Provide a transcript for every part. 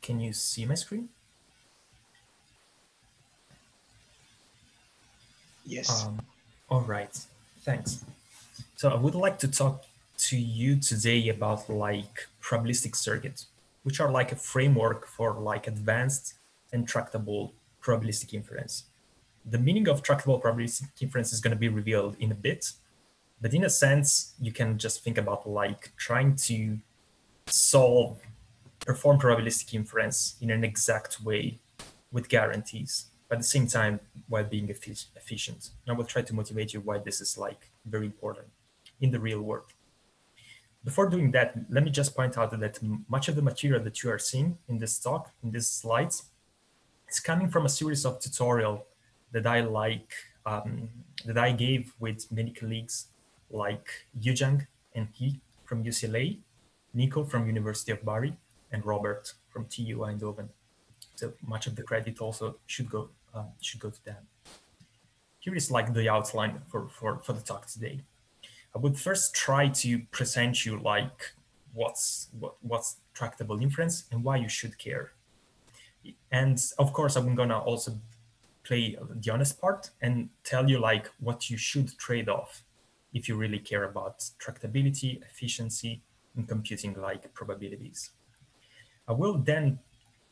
Can you see my screen? Yes. All right, thanks. So I would like to talk to you today about like probabilistic circuits, which are like a framework for like advanced and tractable probabilistic inference. The meaning of tractable probabilistic inference is going to be revealed in a bit, but in a sense, you can just think about like trying to perform probabilistic inference in an exact way with guarantees, but at the same time while being efficient. And I will try to motivate you why this is like very important in the real world. Before doing that, let me just point out that much of the material that you are seeing in this talk, in these slides, is coming from a series of tutorial that I gave with many colleagues like Yujang and He from UCLA, Nico from University of Bari, and Robert from TU Eindhoven. So much of the credit also should go to them. Here is like the outline for the talk today. I would first try to present you like what's tractable inference and why you should care. And of course, I'm gonna also play the honest part and tell you like what you should trade off if you really care about tractability, efficiency, and computing like probabilities. I will then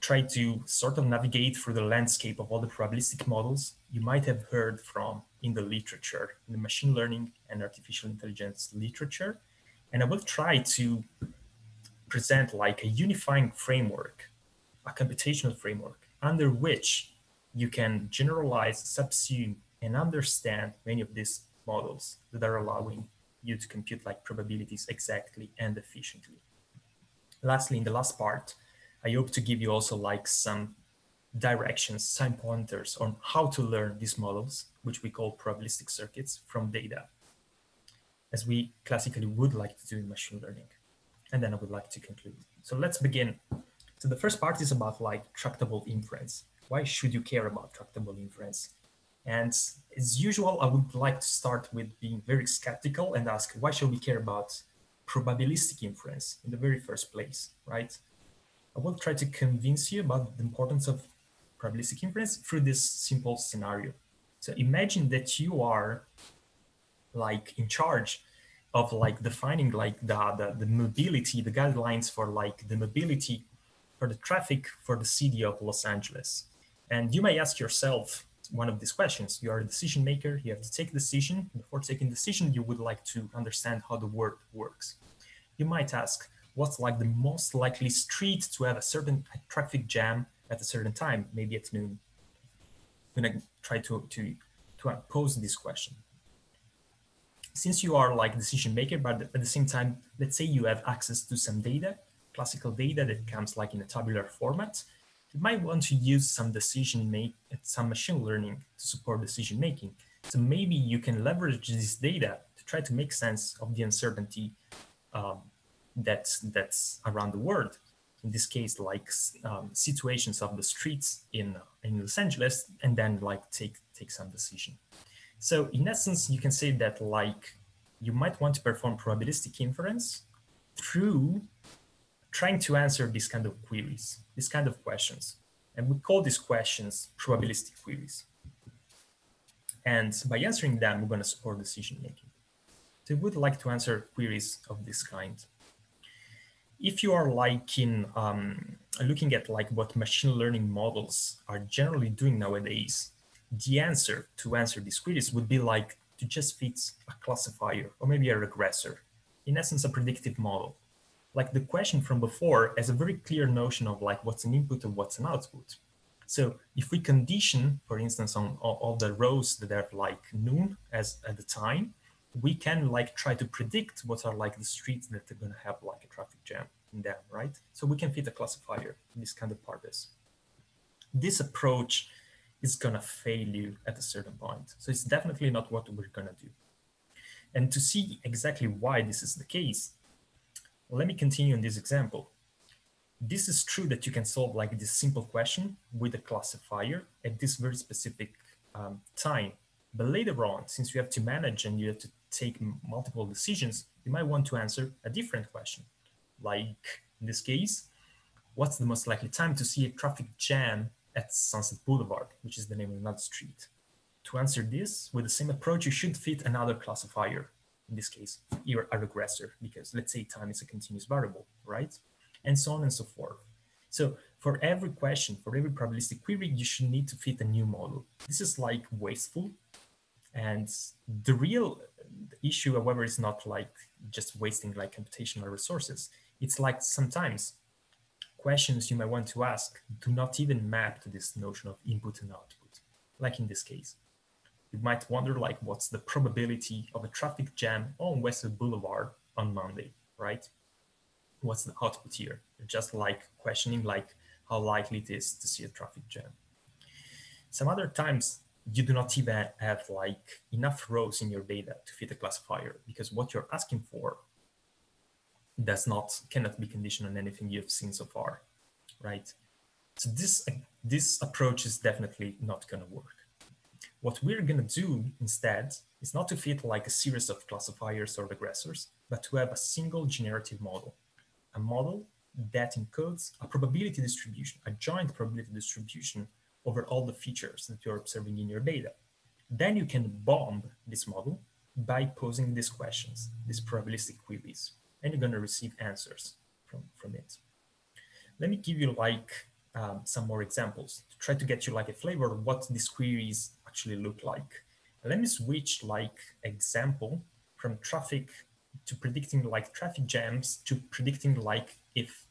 try to sort of navigate through the landscape of all the probabilistic models you might have heard from in the literature, in the machine learning and artificial intelligence literature. And I will try to present like a unifying framework, a computational framework, under which you can generalize, subsume, and understand many of these models that are allowing you to compute like probabilities exactly and efficiently. Lastly, in the last part, I hope to give you also like some directions, some pointers on how to learn these models, which we call probabilistic circuits, from data, as we classically would like to do in machine learning. And then I would like to conclude. So let's begin. So the first part is about like tractable inference. Why should you care about tractable inference? And as usual, I would like to start with being very skeptical and ask, why should we care about probabilistic inference in the very first place, right? I will try to convince you about the importance of probabilistic inference through this simple scenario. So imagine that you are like in charge of like defining like the mobility, the guidelines for like the mobility for the traffic for the city of Los Angeles. And you may ask yourself one of these questions. You are a decision maker, you have to take a decision. Before taking a decision, you would like to understand how the world works. You might ask, what's like the most likely street to have a certain traffic jam at a certain time, maybe at noon? I'm gonna try to pose this question. Since you are like decision maker, but at the same time, let's say you have access to some data, classical data that comes like in a tabular format, you might want to use some some machine learning to support decision making. So maybe you can leverage this data to try to make sense of the uncertainty that's around the world. In this case, like situations of the streets in Los Angeles, and then like take some decision. So in essence, you can say that like you might want to perform probabilistic inference through trying to answer these kind of queries, these kind of questions. And we call these questions probabilistic queries. And by answering them, we're going to support decision making. So we would like to answer queries of this kind. If you are like in looking at like what machine learning models are generally doing nowadays, the answer to answer these queries would be like to just fit a classifier or maybe a regressor, in essence, a predictive model. Like the question from before has a very clear notion of like what's an input and what's an output. So if we condition, for instance, on all the rows that have like noon as at the time, we can like try to predict what are like the streets that are going to have like a traffic jam in them, right? So we can fit a classifier in this kind of purpose. This approach is going to fail you at a certain point. So it's definitely not what we're going to do. And to see exactly why this is the case, let me continue in this example. This is true that you can solve like this simple question with a classifier at this very specific time. But later on, since you have to manage and you have to take multiple decisions, you might want to answer a different question. Like in this case, what's the most likely time to see a traffic jam at Sunset Boulevard, which is the name of another street? To answer this, with the same approach, you should fit another classifier. In this case, you're a regressor, because let's say time is a continuous variable, right? And so on and so forth. So for every question, for every probabilistic query, you should need to fit a new model. This is like wasteful. And the real issue, however, is not like just wasting like computational resources. It's like sometimes questions you might want to ask do not even map to this notion of input and output, like in this case. You might wonder like what's the probability of a traffic jam on Westwood Boulevard on Monday, right? What's the output here? Just like questioning like how likely it is to see a traffic jam. Some other times you do not even have like enough rows in your data to fit a classifier, because what you're asking for cannot be conditioned on anything you've seen so far, right? So this approach is definitely not going to work. What we're going to do instead is not to fit like a series of classifiers or regressors, but to have a single generative model, a model that encodes a probability distribution, a joint probability distribution over all the features that you're observing in your data. Then you can bomb this model by posing these questions, these probabilistic queries, and you're going to receive answers from it. Let me give you like some more examples to try to get you like a flavor of what these queries actually look like. Let me switch like example from traffic to predicting like traffic jams to predicting like if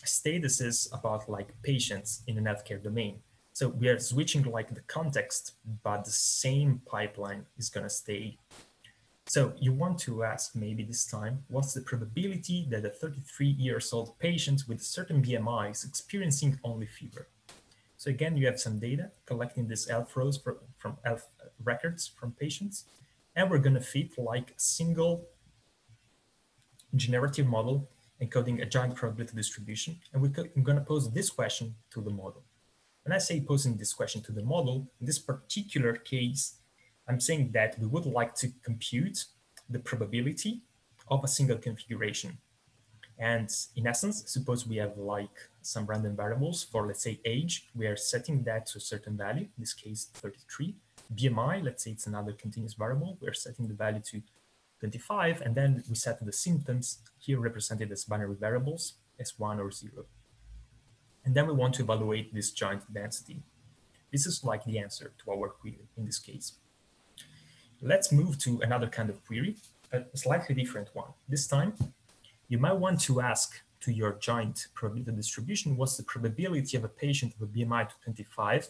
statuses about like patients in an healthcare domain. So we are switching like the context, but the same pipeline is going to stay. So you want to ask maybe this time, what's the probability that a 33-year-old patient with a certain BMI is experiencing only fever? So again, you have some data collecting these health rows from health records from patients, and we're going to fit like a single generative model encoding a giant probability distribution, and we're going to pose this question to the model. When I say posing this question to the model, in this particular case, I'm saying that we would like to compute the probability of a single configuration. And in essence, suppose we have like some random variables for, let's say, age. We are setting that to a certain value, in this case, 33. BMI, let's say it's another continuous variable. We're setting the value to 25, and then we set the symptoms, here represented as binary variables, as 1 or 0. And then we want to evaluate this joint density. This is like the answer to our query in this case. Let's move to another kind of query, a slightly different one. This time, you might want to ask to your joint probability distribution, what's the probability of a patient with a BMI to 25,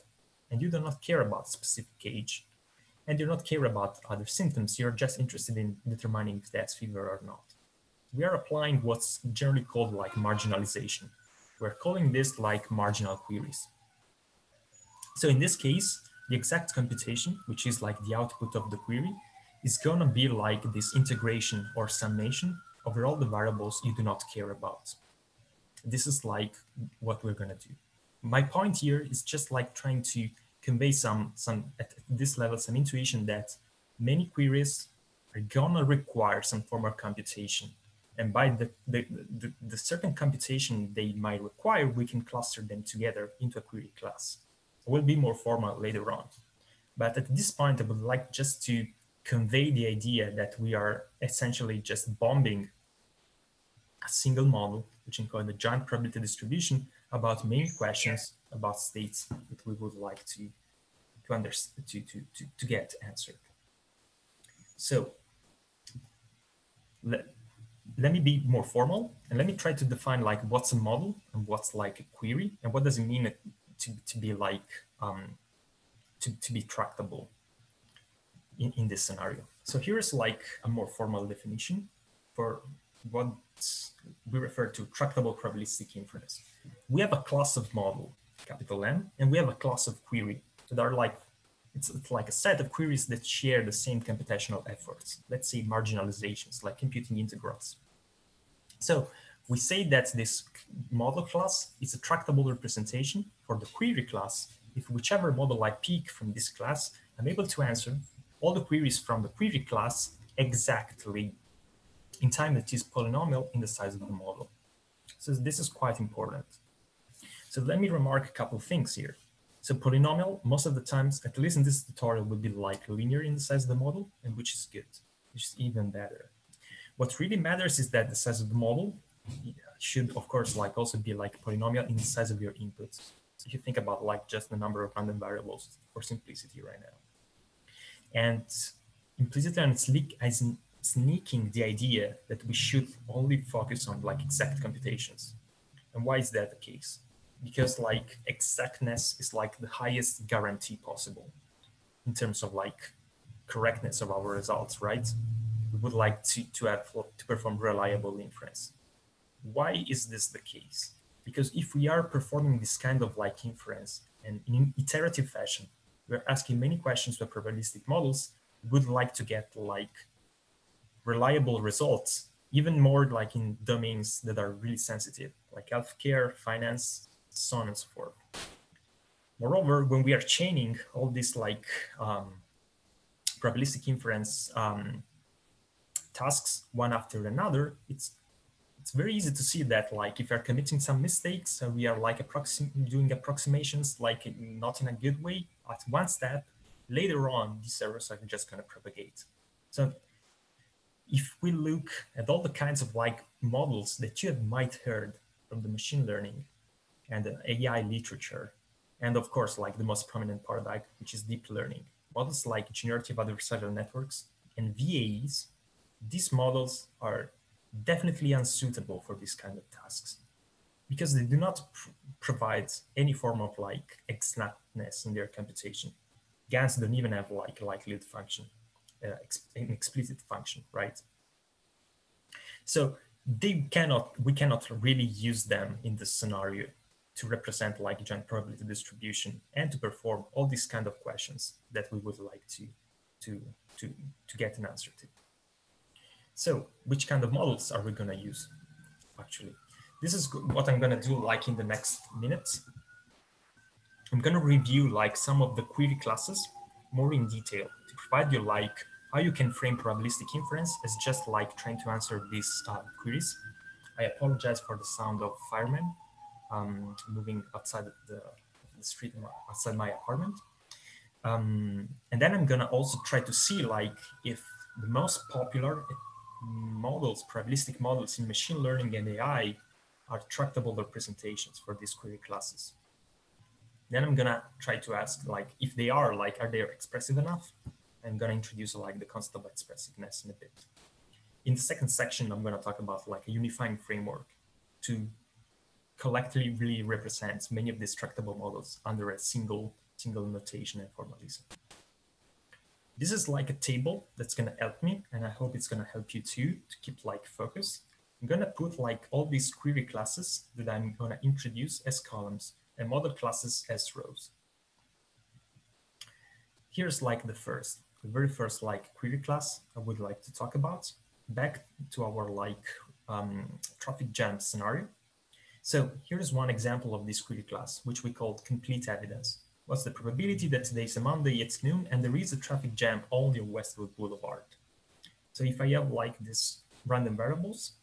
and you do not care about specific age, and you do not care about other symptoms. You're just interested in determining if that's fever or not. We are applying what's generally called like marginalization. We're calling this like marginal queries. So in this case, the exact computation, which is like the output of the query, is going to be like this integration or summation over all the variables you do not care about. This is like what we're going to do. My point here is just like trying to convey some at this level, some intuition that many queries are going to require some form of computation. And by the certain computation they might require, we can cluster them together into a query class. It will be more formal later on. But at this point, I would like just to convey the idea that we are essentially just bombing a single model, which encodes a giant probability distribution about many questions about states that we would like to get answered. So let me be more formal, and let me try to define like what's a model and what's like a query, and what does it mean to be like to be tractable in this scenario. So here's like a more formal definition for what we refer to tractable probabilistic inference. We have a class of model, capital M, and we have a class of query that are like, it's like a set of queries that share the same computational efforts. Let's say marginalizations, like computing integrals. So we say that this model class is a tractable representation for the query class if whichever model I pick from this class, I'm able to answer all the queries from the query class exactly in time that is polynomial in the size of the model. So this is quite important. So let me remark a couple of things here. So polynomial, most of the times, at least in this tutorial, would be like linear in the size of the model, and which is good, which is even better. What really matters is that the size of the model should, of course, like also be like polynomial in the size of your inputs. If you think about like just the number of random variables for simplicity right now. And implicitly I'm sneaking the idea that we should only focus on like exact computations. And why is that the case? Because like exactness is like the highest guarantee possible in terms of like correctness of our results, right? We would like to perform reliable inference. Why is this the case? Because if we are performing this kind of like inference and in iterative fashion, we're asking many questions to probabilistic models, we would like to get like reliable results, even more like in domains that are really sensitive, like healthcare, finance, so on and so forth. Moreover, when we are chaining all these like probabilistic inference tasks one after another, it's very easy to see that like if we're committing some mistakes, we are like doing approximations like not in a good way at one step, later on these errors are just going to propagate. So if we look at all the kinds of like models that you might heard from the machine learning and the AI literature, and of course like the most prominent paradigm, which is deep learning, models like generative adversarial networks and VAEs, these models are definitely unsuitable for this kind of tasks because they do not provide any form of like exactness in their computation. GANs don't even have like a likelihood function, an explicit function, right? So we cannot really use them in this scenario to represent like giant probability distribution and to perform all these kind of questions that we would like to get an answer to. So which kind of models are we going to use? Actually, this is what I'm going to do like in the next minutes. I'm going to review like some of the query classes more in detail to provide you like how you can frame probabilistic inference as just like trying to answer these queries. I apologize for the sound of firemen moving outside the street outside my apartment. And then I'm going to also try to see like if the most popular models, probabilistic models in machine learning and AI are tractable representations for these query classes. Then I'm gonna try to ask like if they are like, are they expressive enough? I'm gonna introduce like the concept of expressiveness in a bit. In the second section, I'm gonna talk about like a unifying framework to collectively really represent many of these tractable models under a single notation and formalism. This is like a table that's going to help me, and I hope it's going to help you too to keep like focus. I'm going to put like all these query classes that I'm going to introduce as columns and model classes as rows. Here's like the very first like query class I would like to talk about. Back to our like traffic jam scenario. So here's one example of this query class, which we called complete evidence. What's the probability that today is a Monday, it's noon, and there is a traffic jam only on Westwood Boulevard? So if I have like these random variables,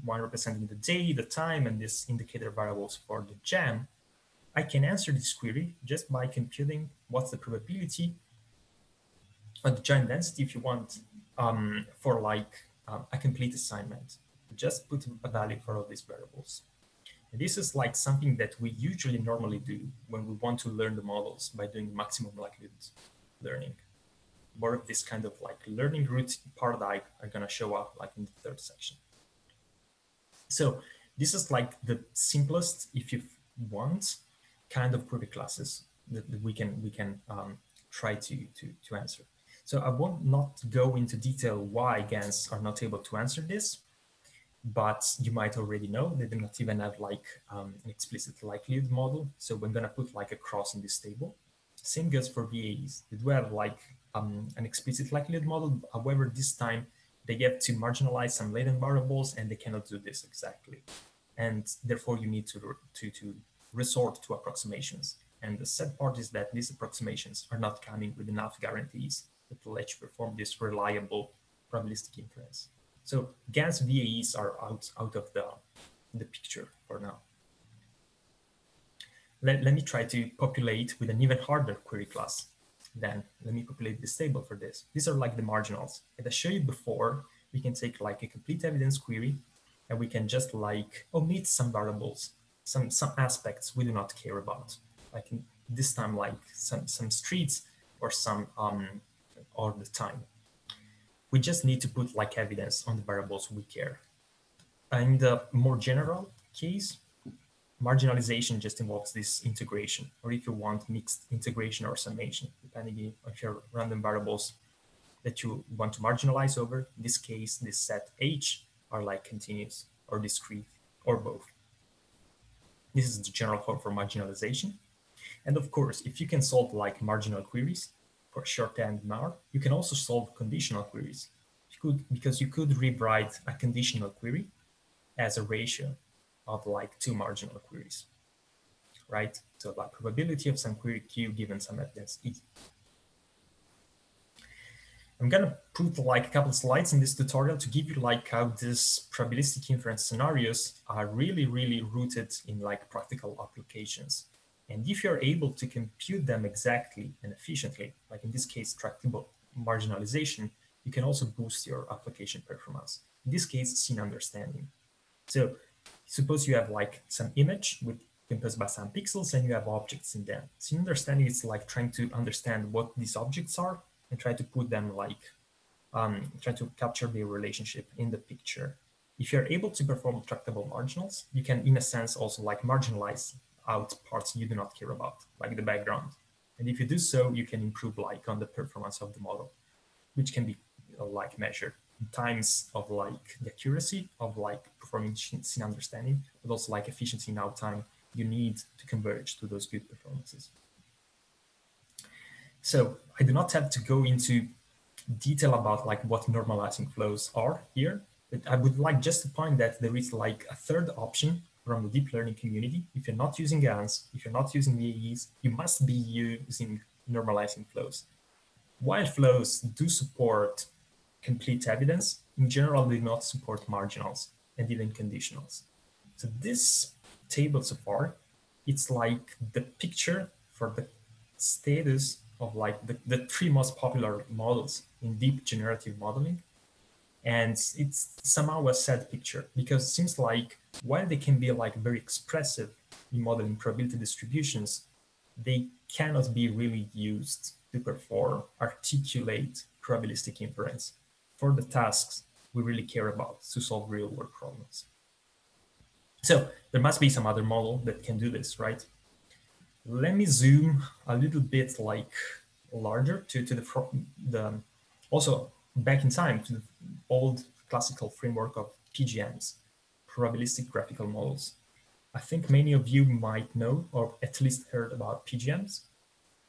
one representing the day, the time, and this indicator variables for the jam, I can answer this query just by computing what's the probability of the giant density, if you want, for like a complete assignment. Just put a value for all these variables. This is like something that we usually normally do when we want to learn the models by doing maximum likelihood learning. More of this kind of like learning route paradigm are going to show up like in the third section. So this is like the simplest, if you want, kind of query classes that we can try to answer. So I will not go into detail why GANs are not able to answer this, but you might already know they do not even have like an explicit likelihood model. So we're gonna put like a cross in this table. Same goes for VAEs. They do have like an explicit likelihood model. However, this time they have to marginalize some latent variables and they cannot do this exactly. And therefore you need to resort to approximations. And the sad part is that these approximations are not coming with enough guarantees that will let you perform this reliable probabilistic inference. So GANs VAEs are out of the picture for now. Let me try to populate with an even harder query class. Then let me populate this table for this. These are like the marginals. As I showed you before, we can take like a complete evidence query, and we can just like omit some variables, some aspects we do not care about. Like this time, like some streets or some or the time. We just need to put like evidence on the variables we care. In the more general case, marginalization just involves this integration, or if you want, mixed integration or summation, depending on your random variables that you want to marginalize over. In this case, this set H are like continuous or discrete or both. This is the general form for marginalization. And of course, if you can solve like marginal queries for shorthand MAR, you can also solve conditional queries. Because you could rewrite a conditional query as a ratio of like two marginal queries, right? So the probability of some query Q given some evidence E. I'm gonna put like a couple of slides in this tutorial to give you like how these probabilistic inference scenarios are really, really rooted in like practical applications. And if you're able to compute them exactly and efficiently, like in this case, tractable marginalization, you can also boost your application performance. In this case, scene understanding. So suppose you have like some image with composed by some pixels and you have objects in them. Scene understanding is like trying to understand what these objects are and try to put them like, try to capture their relationship in the picture. If you're able to perform tractable marginals, you can in a sense also like marginalize out parts you do not care about, like the background. And if you do so, you can improve like on the performance of the model, which can be like measured in times of like the accuracy of like performing scene understanding, but also like efficiency in out time you need to converge to those good performances. So I do not have to go into detail about like what normalizing flows are here, but I would like just to point that there is like a third option from the deep learning community. If you're not using GANs, if you're not using VAEs, you must be using normalizing flows. While flows do support complete evidence, in general, they do not support marginals and even conditionals. So this table so far, it's like the picture for the status of like the three most popular models in deep generative modeling. And it's somehow a sad picture because it seems like while they can be like very expressive in modeling probability distributions, they cannot be really used to perform articulate probabilistic inference for the tasks we really care about to solve real world problems. So there must be some other model that can do this, right? Let me zoom a little bit like larger to the also back in time to the old classical framework of PGMs, probabilistic graphical models. I think many of you might know or at least heard about PGMs,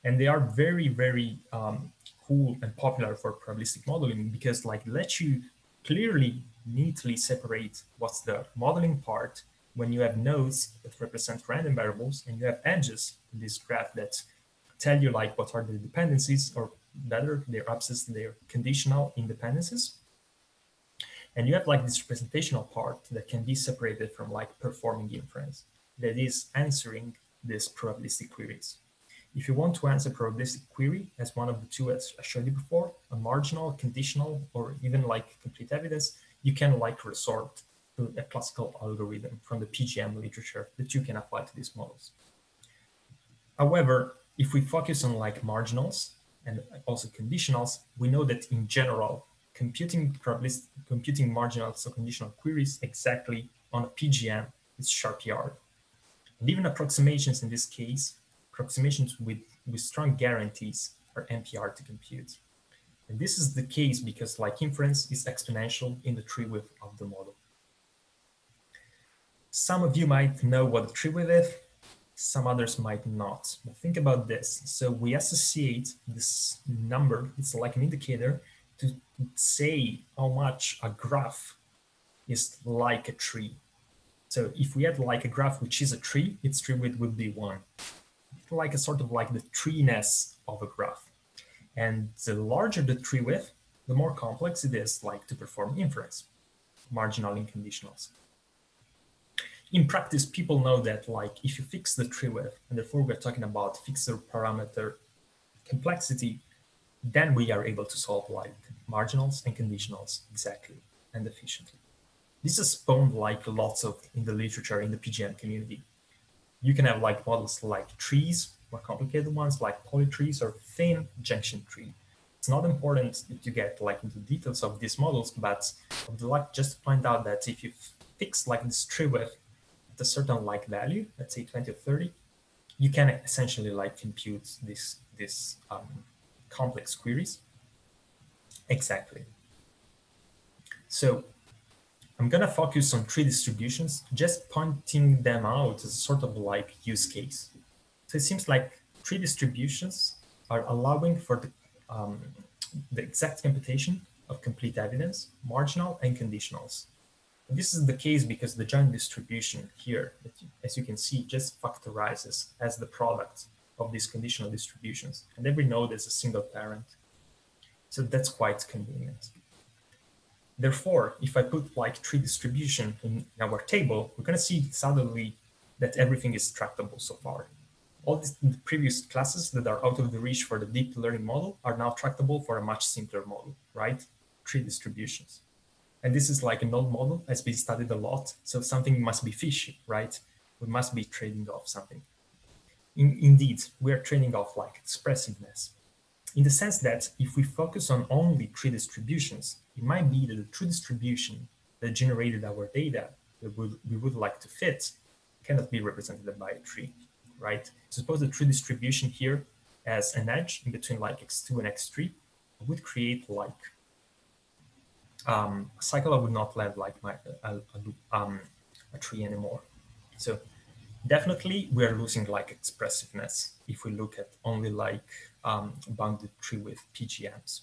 and they are very, very cool and popular for probabilistic modeling because like let you clearly, neatly separate what's the modeling part when you have nodes that represent random variables and you have edges in this graph that tell you like what are the dependencies, or better, their absence, their conditional independencies. And you have like this representational part that can be separated from like performing inference, that is answering these probabilistic queries. If you want to answer probabilistic query as one of the two as I showed you before, a marginal, conditional, or even like complete evidence, you can like resort to a classical algorithm from the PGM literature that you can apply to these models. However, if we focus on like marginals and also conditionals, we know that in general, computing marginals or conditional queries exactly on a PGM is sharp yard. And even approximations in this case, approximations with strong guarantees are NPR to compute. And this is the case because like inference is exponential in the treewidth of the model. Some of you might know what the treewidth is, some others might not. But think about this. So we associate this number, it's like an indicator to say how much a graph is like a tree. So if we had like a graph which is a tree, its treewidth would be 1. Like a sort of like the treeness of a graph. And the larger the treewidth, the more complex it is like to perform inference, marginal in conditionals. in practice, people know that like if you fix the Treewidth, and therefore we're talking about fixer parameter complexity, then we are able to solve like marginals and conditionals exactly and efficiently. This is spawned like lots of in the literature in the PGM community. You can have like models like trees, more complicated ones like polytrees or thin junction tree. It's not important to get like into details of these models, but I would like just to point out that if you fix like this Treewidth at a certain like value, let's say 20 or 30, you can essentially like compute this complex queries. Exactly. So I'm gonna focus on tree distributions, just pointing them out as sort of like use case. So it seems like tree distributions are allowing for the exact computation of complete evidence, marginal and conditionals. This is the case because the joint distribution here, as you can see, just factorizes as the product of these conditional distributions, and every node is a single parent. So that's quite convenient. Therefore, if I put like tree distribution in our table, we're going to see suddenly that everything is tractable so far. All the previous classes that are out of the reach for the deep learning model are now tractable for a much simpler model, right? Tree distributions. And this is like an old model, has been studied a lot. So something must be fishy, right? We must be trading off something. Indeed, we are trading off like expressiveness. In the sense that if we focus on only tree distributions, it might be that the tree distribution that generated our data that we would like to fit cannot be represented by a tree, right? Suppose the tree distribution here as an edge in between like x2 and x3 would create like a cycle I would not let like a tree anymore. So definitely we are losing like expressiveness if we look at only like bounded tree with PGMs.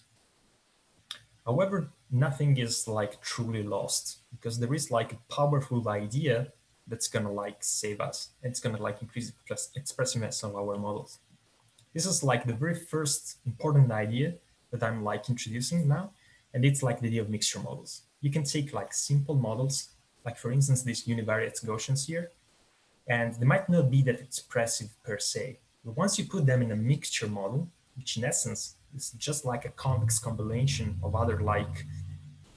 However, nothing is like truly lost because there is like a powerful idea that's gonna like save us. It's gonna like increase expressiveness of our models. This is like the very first important idea that I'm like introducing now, and it's like the idea of mixture models. You can take like simple models, like for instance these univariate Gaussians here, and they might not be that expressive per se, but once you put them in a mixture model, which in essence is just like a convex combination of other like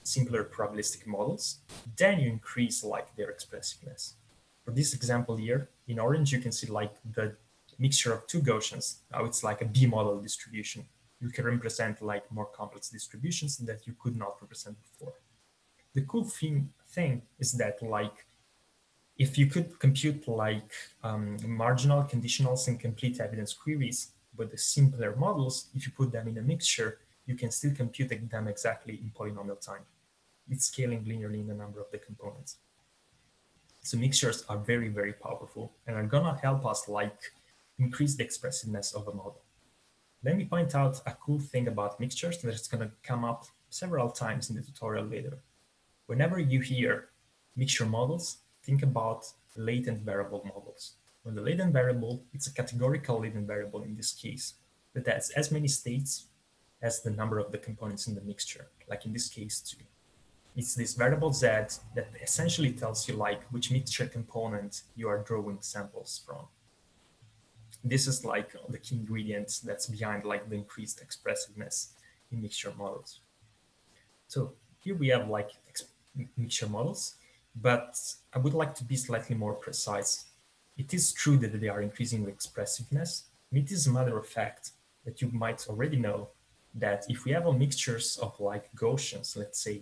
simpler probabilistic models, then you increase like their expressiveness. For this example here, in orange, you can see like the mixture of two Gaussians. Now it's like a B-model distribution. You can represent like more complex distributions that you could not represent before. The cool thing is that like if you could compute like marginal conditionals and complete evidence queries with the simpler models, if you put them in a mixture, you can still compute them exactly in polynomial time. It's scaling linearly in the number of the components. So mixtures are very, very powerful and are gonna help us like increase the expressiveness of a model. Let me point out a cool thing about mixtures that is gonna come up several times in the tutorial later. Whenever you hear mixture models, think about latent variable models. When the latent variable, it's a categorical latent variable in this case, that has as many states as the number of the components in the mixture, like in this case 2. It's this variable z that essentially tells you like which mixture component you are drawing samples from. This is like the key ingredient that's behind like the increased expressiveness in mixture models. So here we have like mixture models, but I would like to be slightly more precise. It is true that they are increasing the expressiveness. It is a matter of fact that you might already know that if we have a mixtures of like Gaussians, let's say,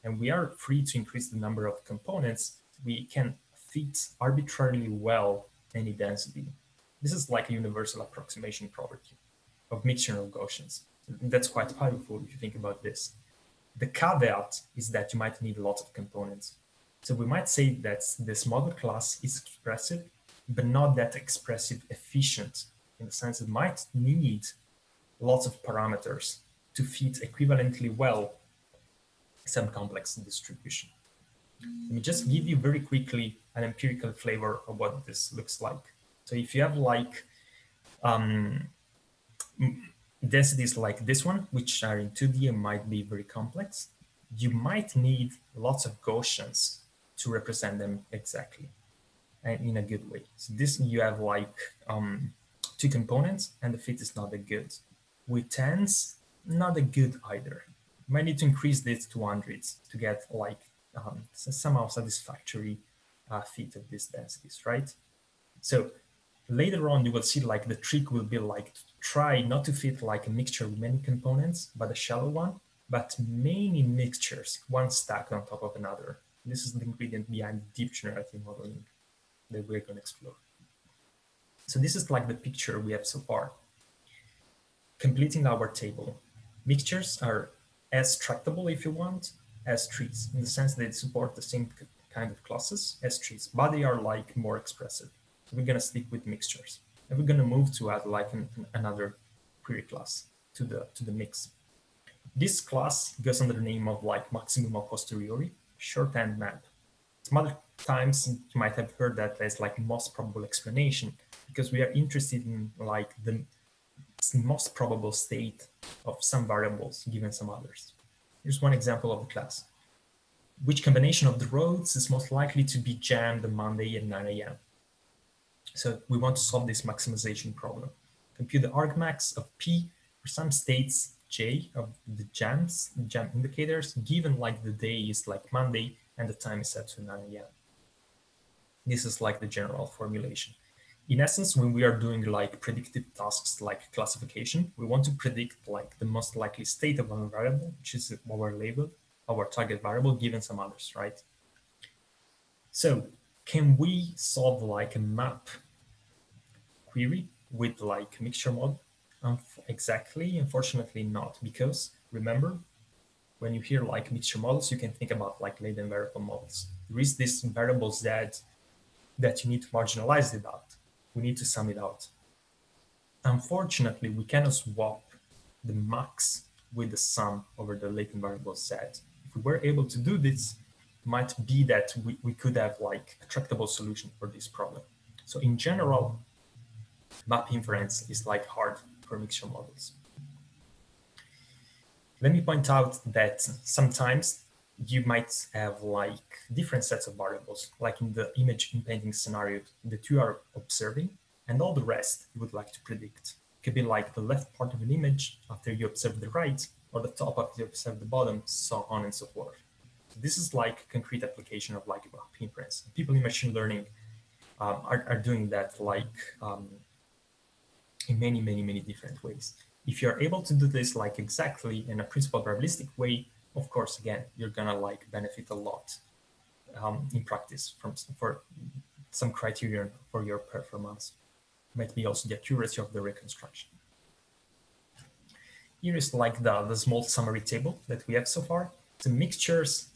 and we are free to increase the number of components, we can fit arbitrarily well any density. This is like a universal approximation property of mixture of Gaussians. That's quite powerful if you think about this. The caveat is that you might need lots of components. So we might say that this model class is expressive, but not that expressive efficient, in the sense it might need lots of parameters to fit equivalently well some complex distribution. Let me just give you very quickly an empirical flavor of what this looks like. So if you have like densities like this one, which are in 2D and might be very complex, you might need lots of Gaussians to represent them exactly. in a good way. So this, you have like two components and the fit is not that good. With tens, not that good either. You might need to increase this to hundreds to get like somehow satisfactory fit of these densities, right? So later on, you will see like the trick will be like to try not to fit like a mixture with many components, but a shallow one, but many mixtures, one stacked on top of another. This is the ingredient behind deep generative modeling that we're going to explore. So this is like the picture we have so far. Completing our table. Mixtures are as tractable, if you want, as trees, in the sense that they support the same kind of classes as trees, but they are like more expressive. So we're going to stick with mixtures. And we're going to move to add like another query class to the mix. This class goes under the name of like maximum a posteriori, shorthand map. Some other times you might have heard that as like most probable explanation, because we are interested in like the most probable state of some variables given some others. Here's one example of the class. Which combination of the roads is most likely to be jammed on Monday at 9 a.m.? So we want to solve this maximization problem. Compute the argmax of P for some states J of the jam indicators, given like the day is like Monday and the time is set to 9 a.m. This is like the general formulation. In essence, when we are doing like predictive tasks like classification, we want to predict like the most likely state of one variable, which is our label, our target variable, given some others, right? So can we solve like a map query with like mixture model? Exactly, unfortunately not, because remember, when you hear like mixture models, you can think about like latent variable models. There is this variable z that you need to marginalize it out. We need to sum it out. Unfortunately, we cannot swap the max with the sum over the latent variable z. If we were able to do this, it might be that we could have like a tractable solution for this problem. So in general, map inference is like hard for mixture models. Let me point out that sometimes you might have like different sets of variables, like in the image inpainting scenario that you are observing, and all the rest you would like to predict. It could be like the left part of an image after you observe the right, or the top after you observe the bottom, so on and so forth. So this is like a concrete application of like map inference. People in machine learning are doing that like in many different ways. If you're able to do this like exactly in a principal probabilistic way, of course, again, you're gonna like benefit a lot in practice for some criterion for your performance. Might be also the accuracy of the reconstruction. Here is like the small summary table that we have so far. The mixtures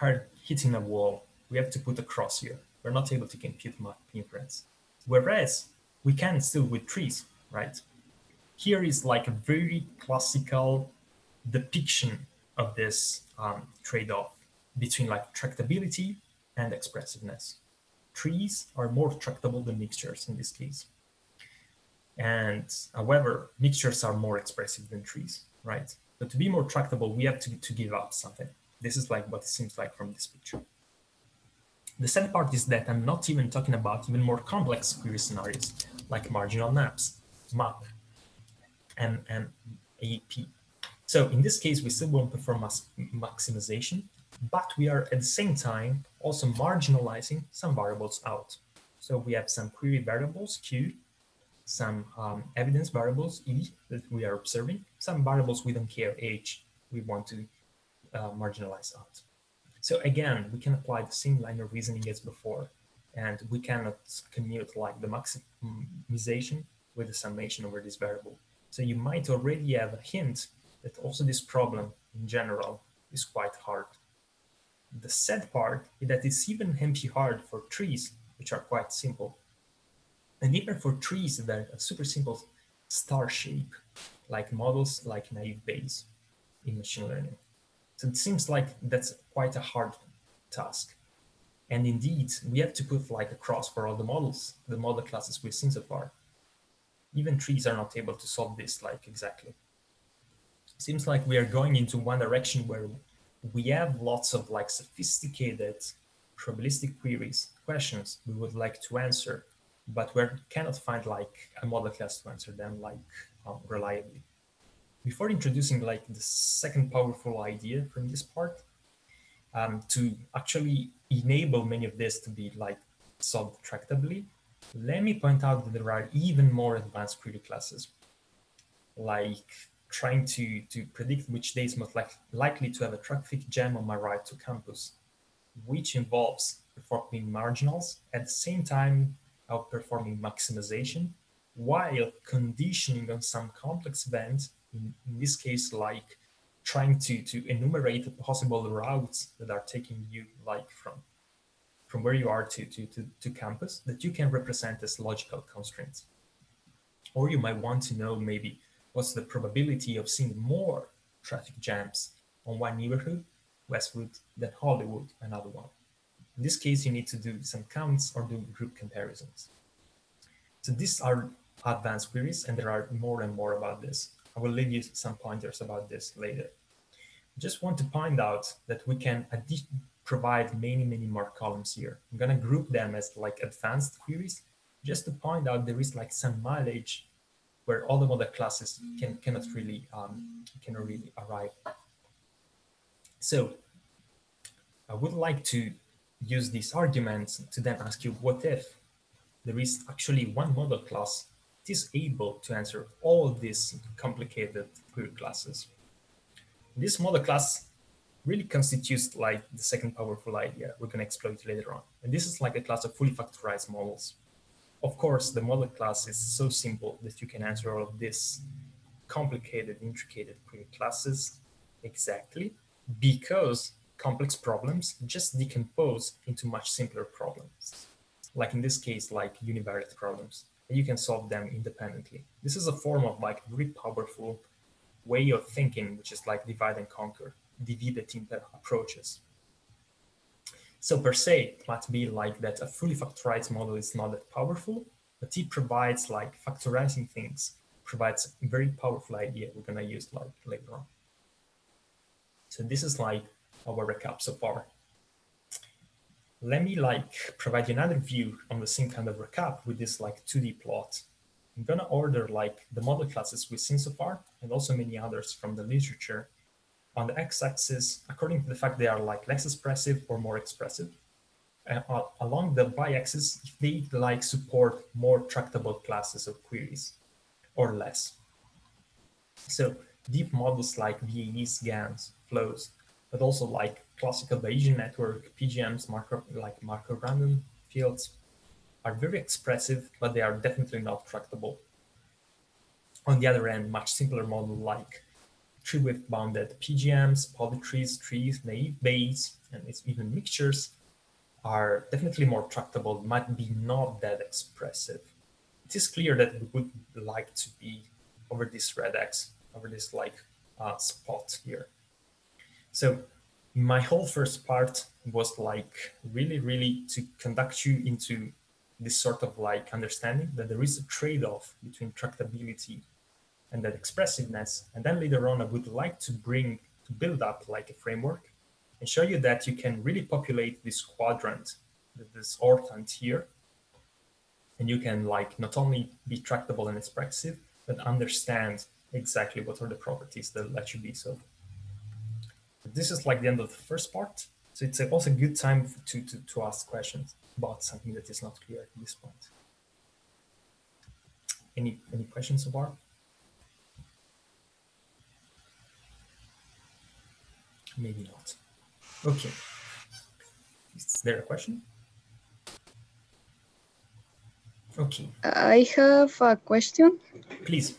are hitting a wall. We have to put a cross here. We're not able to compute map inference. Whereas we can still with trees, right? Here is like a very classical depiction of this trade-off between like tractability and expressiveness. Trees are more tractable than mixtures in this case. And however, mixtures are more expressive than trees, right? But to be more tractable, we have to give up something. This is like what it seems like from this picture. The sad part is that I'm not even talking about even more complex query scenarios like marginal maps, map, and AP. So in this case, we still won't perform maximization, but we are at the same time also marginalizing some variables out. So we have some query variables, Q, some evidence variables, E, that we are observing, some variables we don't care, H, we want to marginalize out. So again, we can apply the same line of reasoning as before, and we cannot commute like the maximization with the summation over this variable. So you might already have a hint that also this problem in general is quite hard. The sad part is that it's even MP hard for trees, which are quite simple. And even for trees that are a super simple star shape, like models like naive Bayes in machine learning. So it seems like that's quite a hard task. And indeed, we have to put like a cross for all the models, the model classes we've seen so far. Even trees are not able to solve this like exactly. Seems like we are going into one direction where we have lots of like sophisticated probabilistic queries, questions we would like to answer, but we cannot find like a model class to answer them like reliably. Before introducing like the second powerful idea from this part, to actually enable many of this to be like solved tractably, let me point out that there are even more advanced query classes, like trying to predict which day is most likely to have a traffic jam on my ride to campus, which involves performing marginals at the same time of performing maximization, while conditioning on some complex events, in this case, like trying to enumerate possible routes that are taking you like from where you are to campus that you can represent as logical constraints. Or you might want to know maybe what's the probability of seeing more traffic jams on one neighborhood, Westwood, than Hollywood, another one. In this case, you need to do some counts or do group comparisons. So these are advanced queries, and there are more and more about this. I will leave you some pointers about this later. Just want to point out that we can provide many more columns here. I'm gonna group them as like advanced queries, just to point out there is like some mileage where all the model classes cannot really arrive. So I would like to use these arguments to then ask you, what if there is actually one model class that is able to answer all these complicated query classes? This model class really constitutes like the second powerful idea we're going to exploit later on. And this is like a class of fully factorized models. Of course, the model class is so simple that you can answer all of these complicated, intricate query classes exactly because complex problems just decompose into much simpler problems. Like in this case, like univariate problems, and you can solve them independently. This is a form of like very powerful way of thinking, which is like divide and conquer, divide et impera approaches. So per se, it might be like that a fully factorized model is not that powerful, but it provides like factorizing things, provides a very powerful idea we're gonna use like later on. So this is like our recap so far. Let me like provide you another view on the same kind of recap with this like 2D plot. I'm gonna order like the model classes we've seen so far and also many others from the literature on the x-axis according to the fact they are like less expressive or more expressive. And along the y-axis, if they like support more tractable classes of queries or less. So deep models like VAEs, GANs, flows, but also like classical Bayesian network, PGMs, Markov random fields are very expressive, but they are definitely not tractable. On the other end, much simpler model like Treewidth bounded PGMs, polytrees, trees, naive Bayes, and it's even mixtures are definitely more tractable, might be not that expressive. It is clear that we would like to be over this red X, over this like spot here. So my whole first part was like really to conduct you into this sort of like understanding that there is a trade-off between tractability and that expressiveness. And then later on, I would like to build up like a framework and show you that you can really populate this quadrant, this orthant here. And you can like not only be tractable and expressive, but understand exactly what are the properties that let you be so. This is like the end of the first part. So it's also a good time to ask questions about something that is not clear at this point. Any questions so far? Maybe not. Okay. Is there a question? Okay. I have a question. Please.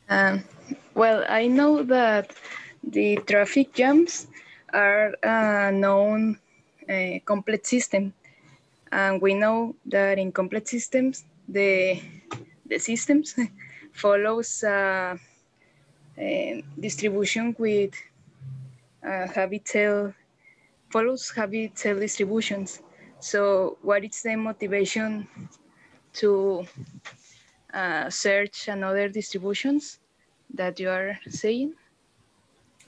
Well, I know that the traffic jams are a known complex system. And we know that in complex systems, the systems follows a distribution with follows habit cell distributions. So what is the motivation to search another distributions that you are saying?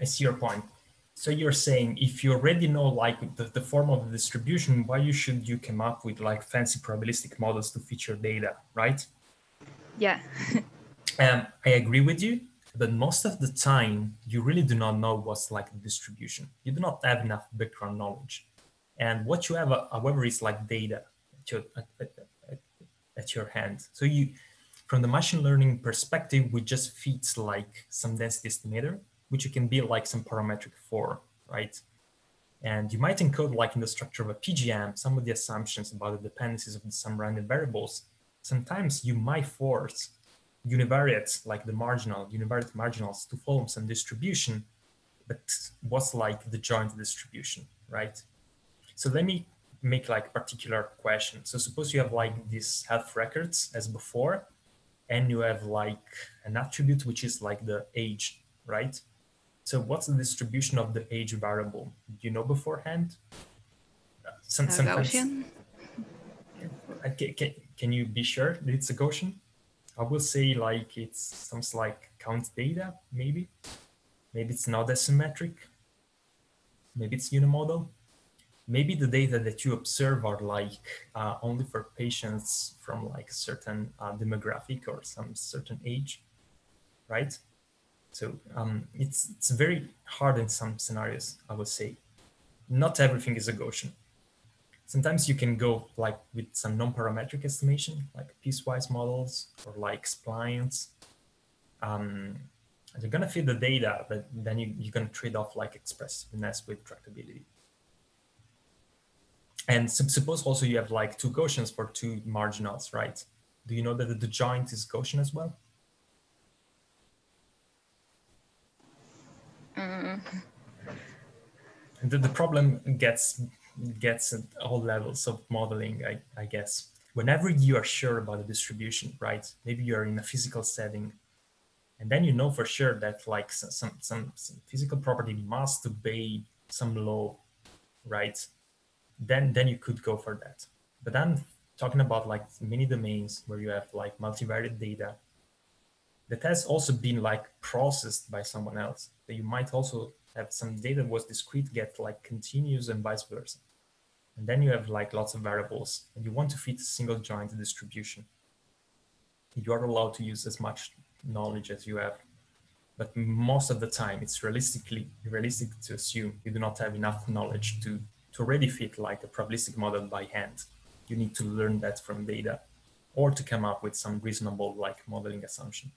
I see your point. So you're saying if you already know like the form of the distribution, why should you come up with like fancy probabilistic models to fit your data, right? Yeah. I agree with you, but most of the time you really do not know what's like the distribution. You do not have enough background knowledge. And what you have, however, is like data at your hand. So you, from the machine learning perspective, we just feed like some density estimator, which you can be like some parametric for, right? And you might encode like in the structure of a PGM, some of the assumptions about the dependencies of some random variables. Sometimes you might force univariates like the univariate marginals to follow some distribution, but what's like the joint distribution, right? So let me make like a particular question. So suppose you have like these health records as before, and you have like an attribute which is like the age, right? So what's the distribution of the age variable? Do you know beforehand? Sometimes, Gaussian? can you be sure that it's a Gaussian? I will say like it's some like count data, maybe. Maybe it's not asymmetric. Maybe it's unimodal. Maybe the data that you observe are like only for patients from like a certain demographic or some certain age, right? So it's very hard in some scenarios, I would say. Not everything is a Gaussian. Sometimes you can go like with some non-parametric estimation, like piecewise models or like splines. You're gonna fit the data, but then you're gonna trade off like expressiveness with tractability. And suppose also you have like two Gaussians for two marginals, right? Do you know that the joint is Gaussian as well? The problem gets at all levels of modeling, I guess. Whenever you are sure about the distribution, right? Maybe you're in a physical setting, and then you know for sure that like some physical property must obey some law, right? Then you could go for that. But I'm talking about like many domains where you have like multivariate data that has also been like processed by someone else. That you might also have some data was discrete get like continuous and vice versa. And then you have like lots of variables and you want to fit a single joint distribution. You are allowed to use as much knowledge as you have. But most of the time it's realistic to assume you do not have enough knowledge to already fit like a probabilistic model by hand. You need to learn that from data or to come up with some reasonable like modeling assumption.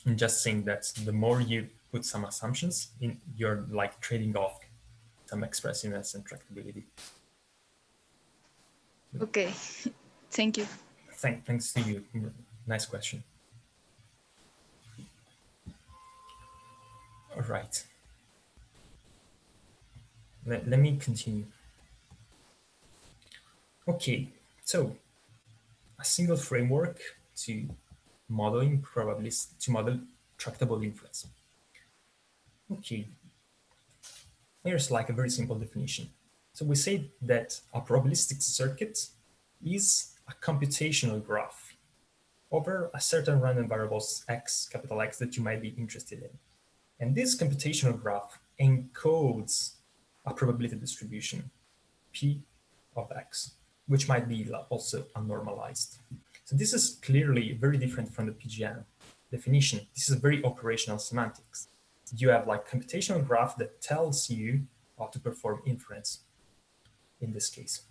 And just saying that the more you put some assumptions in, you're like trading off some expressiveness and tractability. Okay, thank you. Thanks to you. Nice question. All right. Let me continue. Okay, so a single framework to modeling to model tractable inference. Okay, here's like a very simple definition. So we say that a probabilistic circuit is a computational graph over a certain random variables x, capital X, that you might be interested in. And this computational graph encodes a probability distribution, P of X, which might be also unnormalized. So this is clearly very different from the PGM definition. This is very operational semantics. You have like computational graph that tells you how to perform inference in this case.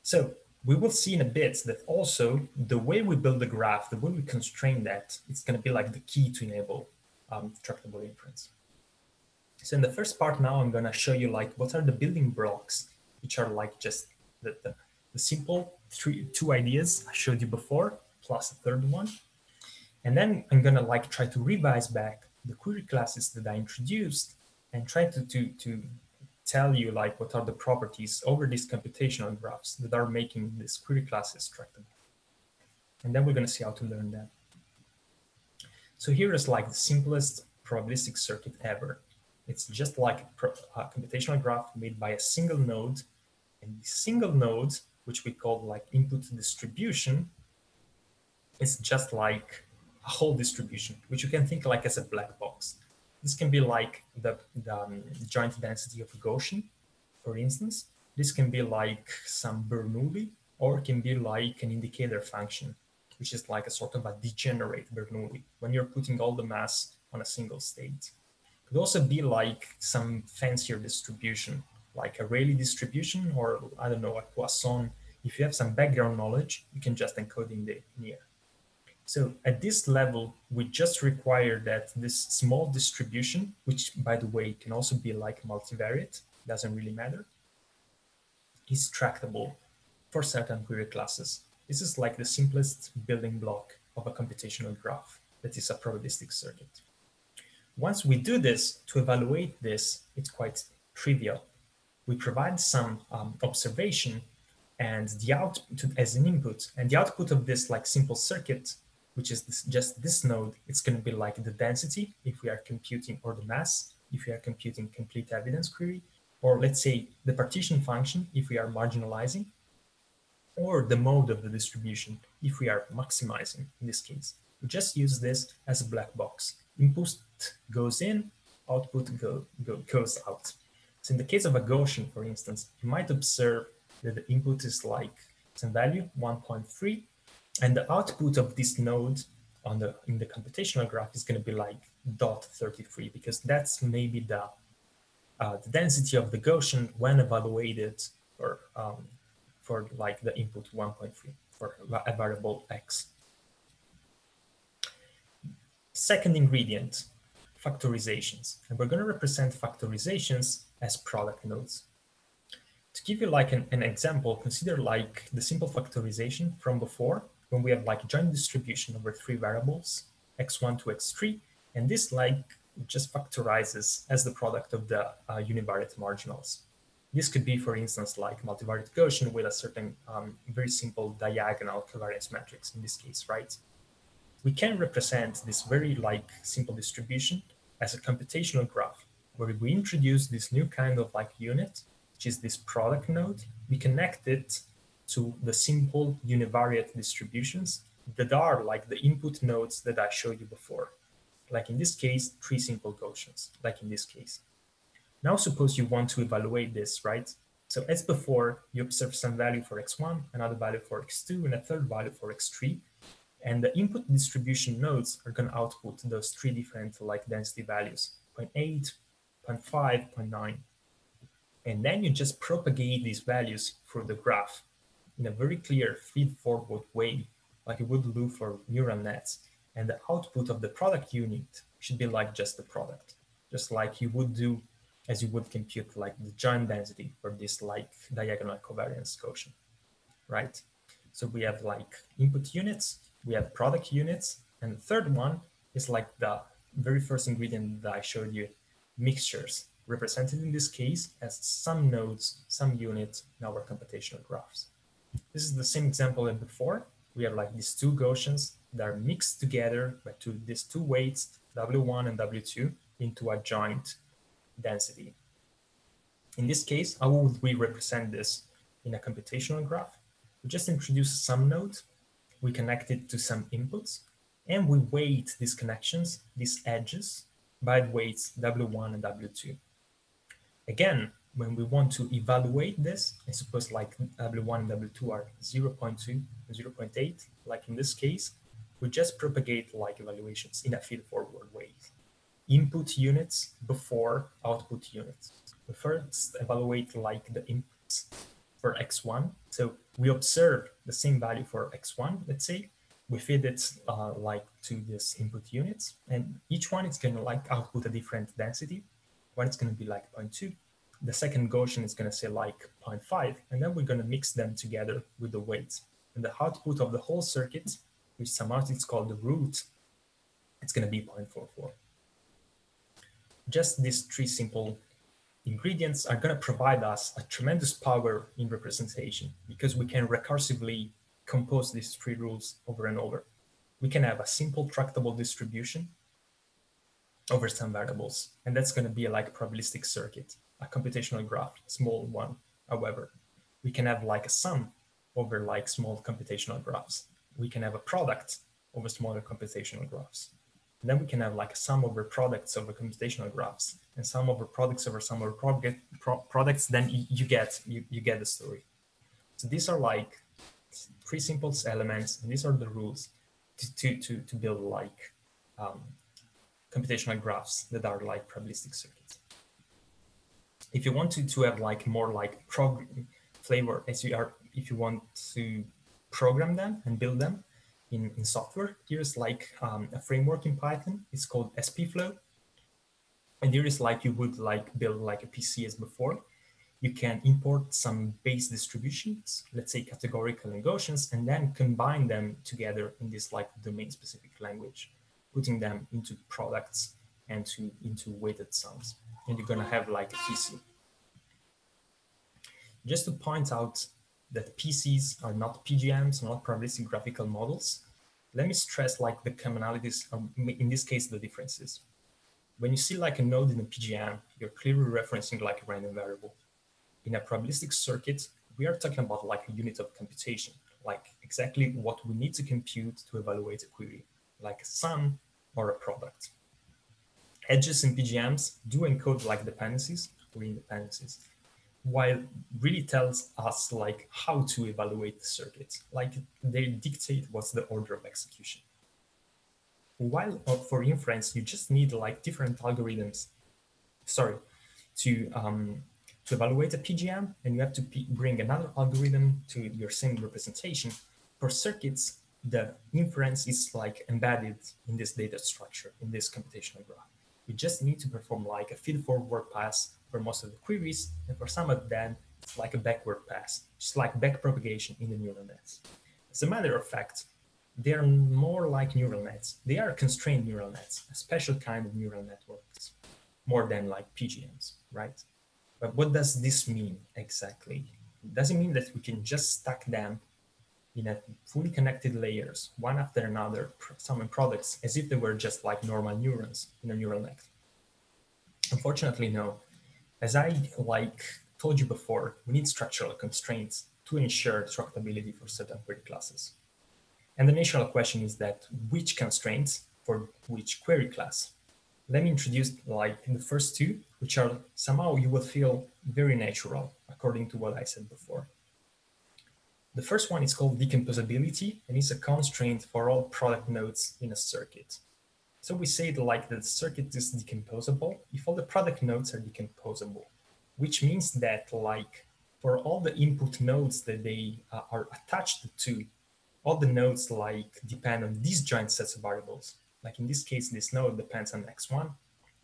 So we will see in a bit that also the way we build the graph, the way we constrain that, it's going to be like the key to enable tractable inference. So in the first part now, I'm going to show you like what are the building blocks, which are like just the simple two ideas I showed you before, plus a third one. And then I'm going to like try to revise back the query classes that I introduced and try to tell you like what are the properties over these computational graphs that are making these query classes tractable. And then we're going to see how to learn that. So here is like the simplest probabilistic circuit ever. It's just like a computational graph made by a single node. And the single node, which we call like input distribution, is just like a whole distribution, which you can think like as a black box. This can be like the joint density of a Gaussian, for instance. This can be like some Bernoulli, or it can be like an indicator function, which is like a sort of a degenerate Bernoulli when you're putting all the mass on a single state. It could also be like some fancier distribution, like a Rayleigh distribution, or I don't know, a Poisson. If you have some background knowledge, you can just encode in the near. So at this level, we just require that this small distribution, which by the way can also be like multivariate, doesn't really matter, is tractable for certain query classes. This is like the simplest building block of a computational graph that is a probabilistic circuit. Once we do this, to evaluate this, it's quite trivial. We provide some observation and the output as an input, and the output of this like simple circuit, which is just this node, it's going to be like the density if we are computing, or the mass if we are computing complete evidence query, or let's say the partition function if we are marginalizing, or the mode of the distribution if we are maximizing in this case. We just use this as a black box. Input goes in, output goes out. So in the case of a Gaussian, for instance, you might observe that the input is like some value 1.3, and the output of this node in the computational graph is going to be like 0.33, because that's maybe the density of the Gaussian when evaluated for like the input 1.3 for a variable x. Second ingredient, factorizations. And we're going to represent factorizations as product nodes. To give you like an example, consider like the simple factorization from before, when we have like joint distribution over 3 variables, x1 to x3, and this like just factorizes as the product of the univariate marginals. This could be, for instance, like multivariate Gaussian with a certain very simple diagonal covariance matrix in this case, right? We can represent this very like simple distribution as a computational graph, where we introduce this new kind of like unit, which is this product node. We connect it to the simple univariate distributions that are like the input nodes that I showed you before. Like in this case, 3 simple Gaussians, like in this case. Now suppose you want to evaluate this, right? So as before, you observe some value for x1, another value for x2, and a third value for x3. And the input distribution nodes are going to output those 3 different like density values, 0.8, 0.5, 0.9. And then you just propagate these values through the graph in a very clear feed-forward way, like you would do for neural nets. And the output of the product unit should be like just the product, just like you would do as you would compute like the joint density for this like diagonal covariance quotient, right? So we have like input units, we have product units, and the third one is like the very first ingredient that I showed you, mixtures, represented in this case as some nodes, some units in our computational graphs. This is the same example as before. We have like these 2 Gaussians that are mixed together by these 2 weights, W1 and W2, into a joint density. In this case, how would we represent this in a computational graph? We just introduce some node, we connect it to some inputs, and we weight these connections, these edges, by the weights W1 and W2. Again, when we want to evaluate this, I suppose like W1 and W2 are 0.2 and 0.8, like in this case, we just propagate like evaluations in a feed-forward way. Input units before output units. We first evaluate like the inputs for x1. So we observe the same value for x1, let's say. We feed it like to this input units, and each one is going to like output a different density. One is going to be like 0.2. The second Gaussian is going to say like 0.5, and then we're going to mix them together with the weights. And the output of the whole circuit, which somehow it's called the root, it's going to be 0.44. Just these 3 simple ingredients are going to provide us a tremendous power in representation, because we can recursively compose these 3 rules over and over. We can have a simple tractable distribution over some variables, and that's going to be like a probabilistic circuit, a computational graph, a small one. However, we can have like a sum over like small computational graphs. We can have a product over smaller computational graphs. Then we can have like a sum over products over computational graphs and sum over products over sum over products. Then you get the story. So these are like three simple elements, and these are the rules to build like computational graphs that are like probabilistic circuits. If you want to have like more like flavor, if you want to program them and build them in software, here's like a framework in Python. It's called spflow, and here is like you would like build like a PC as before. You can import some base distributions, let's say categorical and Gaussians, and then combine them together in this like domain-specific language, putting them into products and into weighted sums. And you're gonna have like a PC. Just to point out that PCs are not PGMs, not probabilistic graphical models, let me stress like the commonalities, in this case, the differences. When you see like a node in a PGM, you're clearly referencing like a random variable. In a probabilistic circuit, we are talking about like a unit of computation, like exactly what we need to compute to evaluate a query, like a sum or a product. Edges in PGMs do encode like dependencies or independencies, while really tells us like how to evaluate the circuit, like they dictate what's the order of execution. While for inference, you just need like different algorithms, to evaluate a PGM, and you have to bring another algorithm to your same representation. For circuits, the inference is like embedded in this data structure, in this computational graph. You just need to perform like a feed-forward pass for most of the queries, and for some of them, it's like a backward pass, just like backpropagation in the neural nets. As a matter of fact, they are more like neural nets. They are constrained neural nets, a special kind of neural networks, more than like PGMs, right? But what does this mean exactly? Does it mean that we can just stack them in a fully connected layers, one after another, summon products as if they were just like normal neurons in a neural net? Unfortunately, no. As I like told you before, we need structural constraints to ensure tractability for certain query classes. And the initial question is that which constraints for which query class? Let me introduce like the first two, which are somehow you will feel very natural according to what I said before. The first one is called decomposability, and it's a constraint for all product nodes in a circuit. So we say like the circuit is decomposable if all the product nodes are decomposable, which means that like for all the input nodes that they are attached to, all the nodes like depend on disjoint sets of variables. Like in this case, this node depends on x1,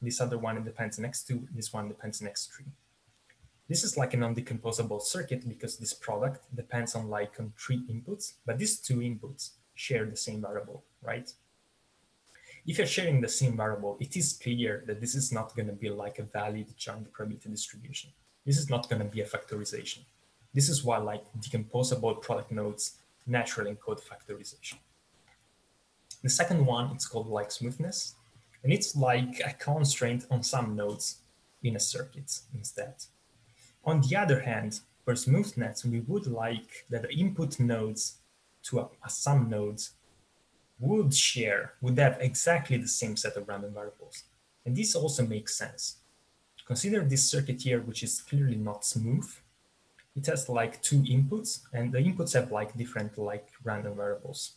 this other one depends on x2, this one depends on x3. This is like a non-decomposable circuit because this product depends on like on 3 inputs, but these 2 inputs share the same variable, right? If you're sharing the same variable, it is clear that this is not going to be like a valid joint probability distribution. This is not going to be a factorization. This is why like decomposable product nodes naturally encode factorization. The second one, it's called like smoothness, and it's like a constraint on some nodes in a circuit instead. On the other hand, for smoothness, we would like that the input nodes to a sum nodes would have exactly the same set of random variables. And this also makes sense. Consider this circuit here, which is clearly not smooth. It has like 2 inputs, and the inputs have like different like random variables.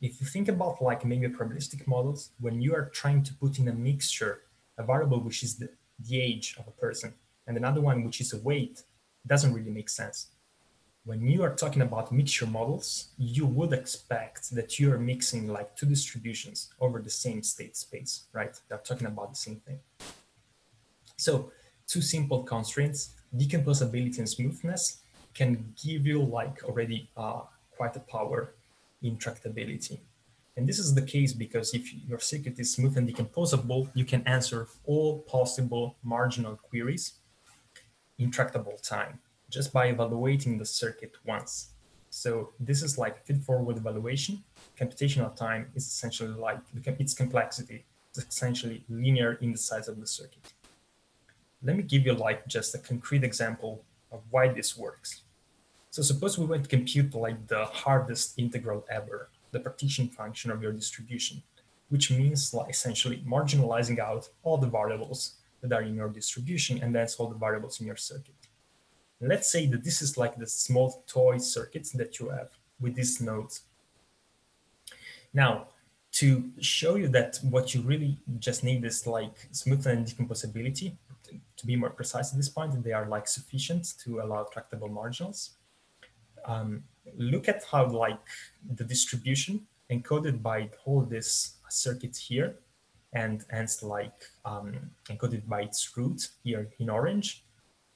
If you think about like maybe probabilistic models, when you are trying to put in a mixture, a variable which is the age of a person, and another one which is a weight, it doesn't really make sense. When you are talking about mixture models, you would expect that you are mixing like 2 distributions over the same state space, right? They're talking about the same thing. So 2 simple constraints, decomposability and smoothness, can give you like already quite a power in tractability. And this is the case because if your circuit is smooth and decomposable, you can answer all possible marginal queries in tractable time just by evaluating the circuit once. So this is like feed-forward evaluation. Computational time is essentially like its complexity. It's essentially linear in the size of the circuit. Let me give you like just a concrete example of why this works. So suppose we want to compute like the hardest integral ever, the partition function of your distribution. which means like essentially marginalizing out all the variables that are in your distribution and then all the variables in your circuit. Let's say that this is like the small toy circuits that you have with these nodes. Now, to show you that what you really just need is like smoothness and decomposability, to be more precise at this point, they are like sufficient to allow tractable marginals. Look at how like the distribution encoded by all this circuit here and hence like encoded by its root here in orange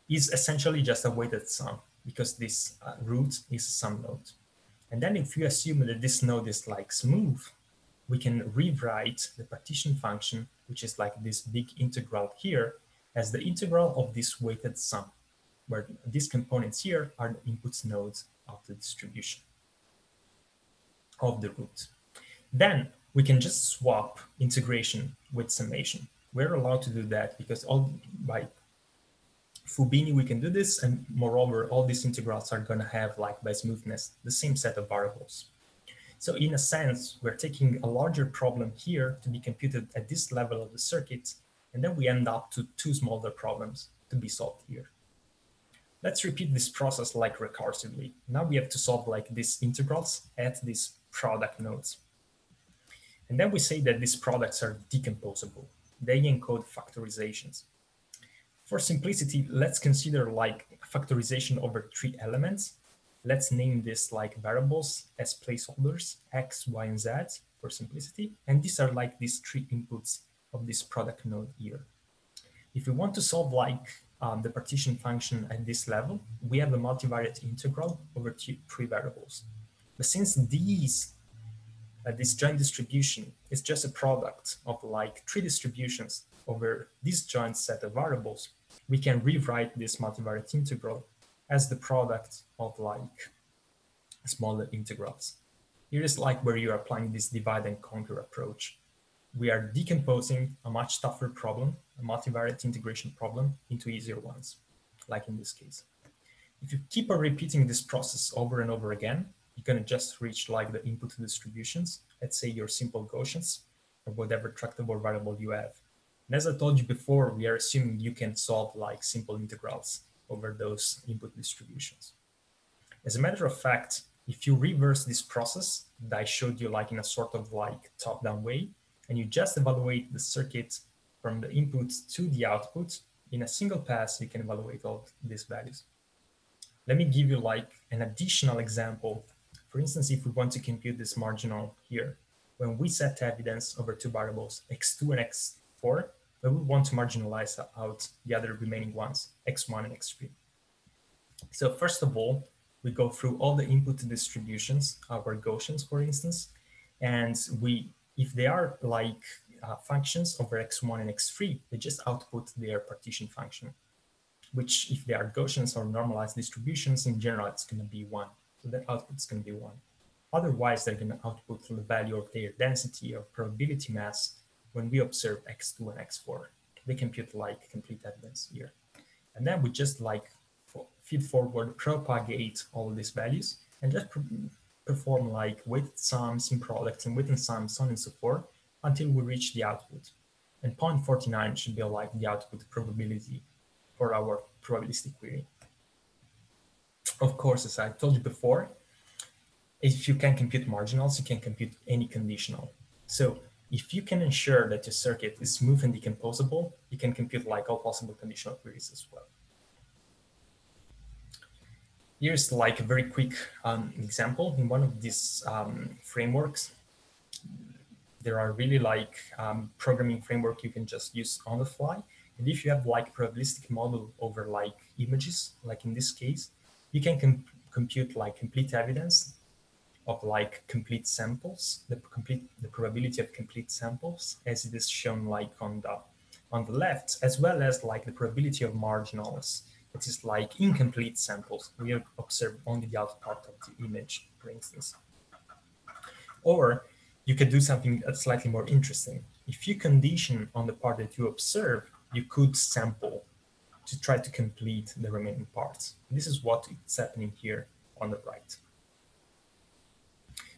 is essentially just a weighted sum because this root is a sum node. And then if you assume that this node is like smooth, we can rewrite the partition function, which is like this big integral here, as the integral of this weighted sum, where these components here are the input nodes of the distribution of the root. Then we can just swap integration with summation. We're allowed to do that because by Fubini we can do this, and moreover all these integrals are going to have, like by smoothness, the same set of variables. So in a sense, we're taking a larger problem here to be computed at this level of the circuit, and then we end up to two smaller problems to be solved here. Let's repeat this process like recursively. Now we have to solve like these integrals at these product nodes. And then we say that these products are decomposable. They encode factorizations. For simplicity, let's consider like factorization over 3 elements. Let's name this like variables as placeholders, x, y, and z for simplicity. And these are like these 3 inputs of this product node here. If we want to solve like the partition function at this level, we have a multivariate integral over 3 variables. But since this joint distribution is just a product of like 3 distributions over this joint set of variables, we can rewrite this multivariate integral as the product of like smaller integrals. Here is like where you're applying this divide and conquer approach. We are decomposing a much tougher problem, a multivariate integration problem, into easier ones, like in this case. If you keep on repeating this process over and over again, you're going to just reach like the input distributions, let's say your simple Gaussians, or whatever tractable variable you have. And as I told you before, we are assuming you can solve like simple integrals over those input distributions. As a matter of fact, if you reverse this process that I showed you like in a sort of like top-down way, and you just evaluate the circuit from the input to the output, in a single pass, you can evaluate all these values. Let me give you like an additional example. For instance, if we want to compute this marginal here, when we set evidence over 2 variables, x2 and x4, but we want to marginalize out the other remaining ones, x1 and x3. So first of all, we go through all the input distributions, our Gaussians, for instance, and if they are like functions over x1 and x3, they just output their partition function, which if they are Gaussians or normalized distributions, in general, it's going to be 1. So their output is going to be 1. Otherwise, they're going to output the value of their density or probability mass when we observe x2 and x4. They compute like complete evidence here. And then we just like feed forward, propagate all of these values, and just perform like weighted sums in products and weighted sums, so on and so forth, until we reach the output. And 0.49 should be like the output probability for our probabilistic query. Of course, as I told you before, if you can compute marginals, you can compute any conditional. So if you can ensure that your circuit is smooth and decomposable, you can compute like all possible conditional queries as well. Here's like a very quick example. In one of these frameworks, there are really like programming framework you can just use on the fly. And if you have like probabilistic model over like images, like in this case, you can compute like complete evidence of like complete samples, the probability of complete samples, as it is shown like on the left, as well as like the probability of marginals. It is like incomplete samples. We observe only the outer part of the image, for instance. Or you could do something that's slightly more interesting. If you condition on the part that you observe, you could sample to try to complete the remaining parts. This is what is happening here on the right.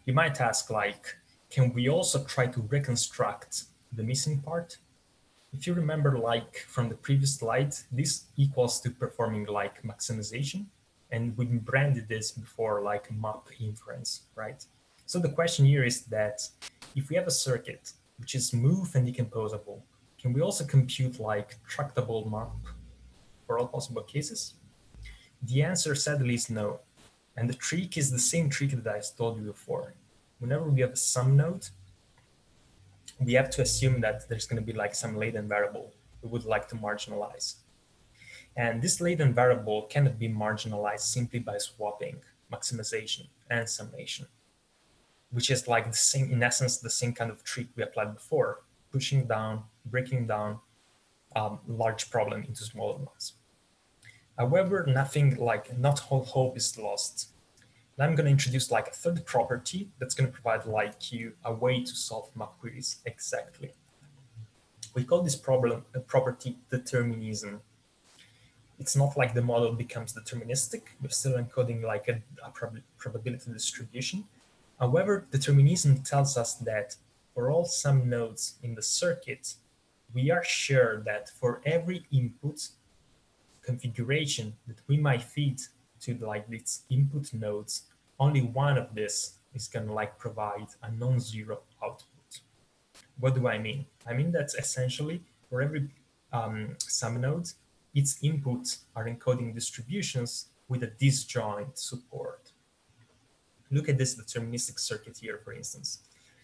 You might ask, like, can we also try to reconstruct the missing part? If you remember, like from the previous slide, this equals to performing like maximization, and we branded this before like map inference, right? So the question here is that if we have a circuit which is smooth and decomposable, can we also compute like tractable map for all possible cases? The answer sadly is no. And the trick is the same trick that I told you before. Whenever we have a sum node, we have to assume that there's going to be like some latent variable we would like to marginalize. And this latent variable cannot be marginalized simply by swapping maximization and summation, which is like the same, in essence, the same kind of trick we applied before, pushing down, breaking down large problem into smaller ones. However, not all hope is lost. And I'm going to introduce like a third property that's going to provide like you a way to solve map queries exactly. We call this problem a property determinism. It's not like the model becomes deterministic. We're still encoding like a probability distribution. However, determinism tells us that for all sum nodes in the circuit, we are sure that for every input configuration that we might feed to like these input nodes, only one of this is going to like provide a non-zero output. What do I mean? I mean that essentially for every sum node, its inputs are encoding distributions with a disjoint support. Look at this deterministic circuit here, for instance.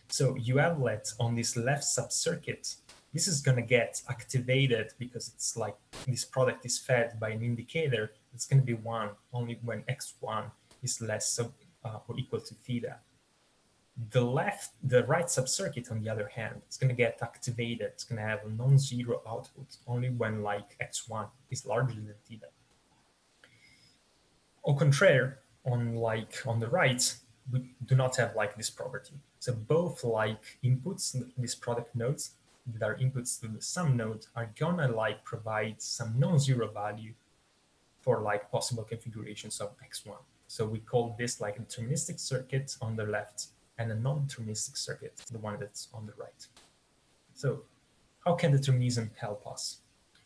So you have let on this left subcircuit, this is going to get activated because it's like this product is fed by an indicator. It's going to be 1 only when x1 is less or equal to theta. The right subcircuit, on the other hand, is going to get activated. It's going to have a non-zero output only when like x1 is larger than theta. Au contraire, on the right, we do not have like this property. So both like inputs, these product nodes that are inputs to the sum node, are gonna like provide some non-zero value for like possible configurations of x1. So we call this like a deterministic circuit on the left and a non-deterministic circuit, the one that's on the right. So how can determinism help us?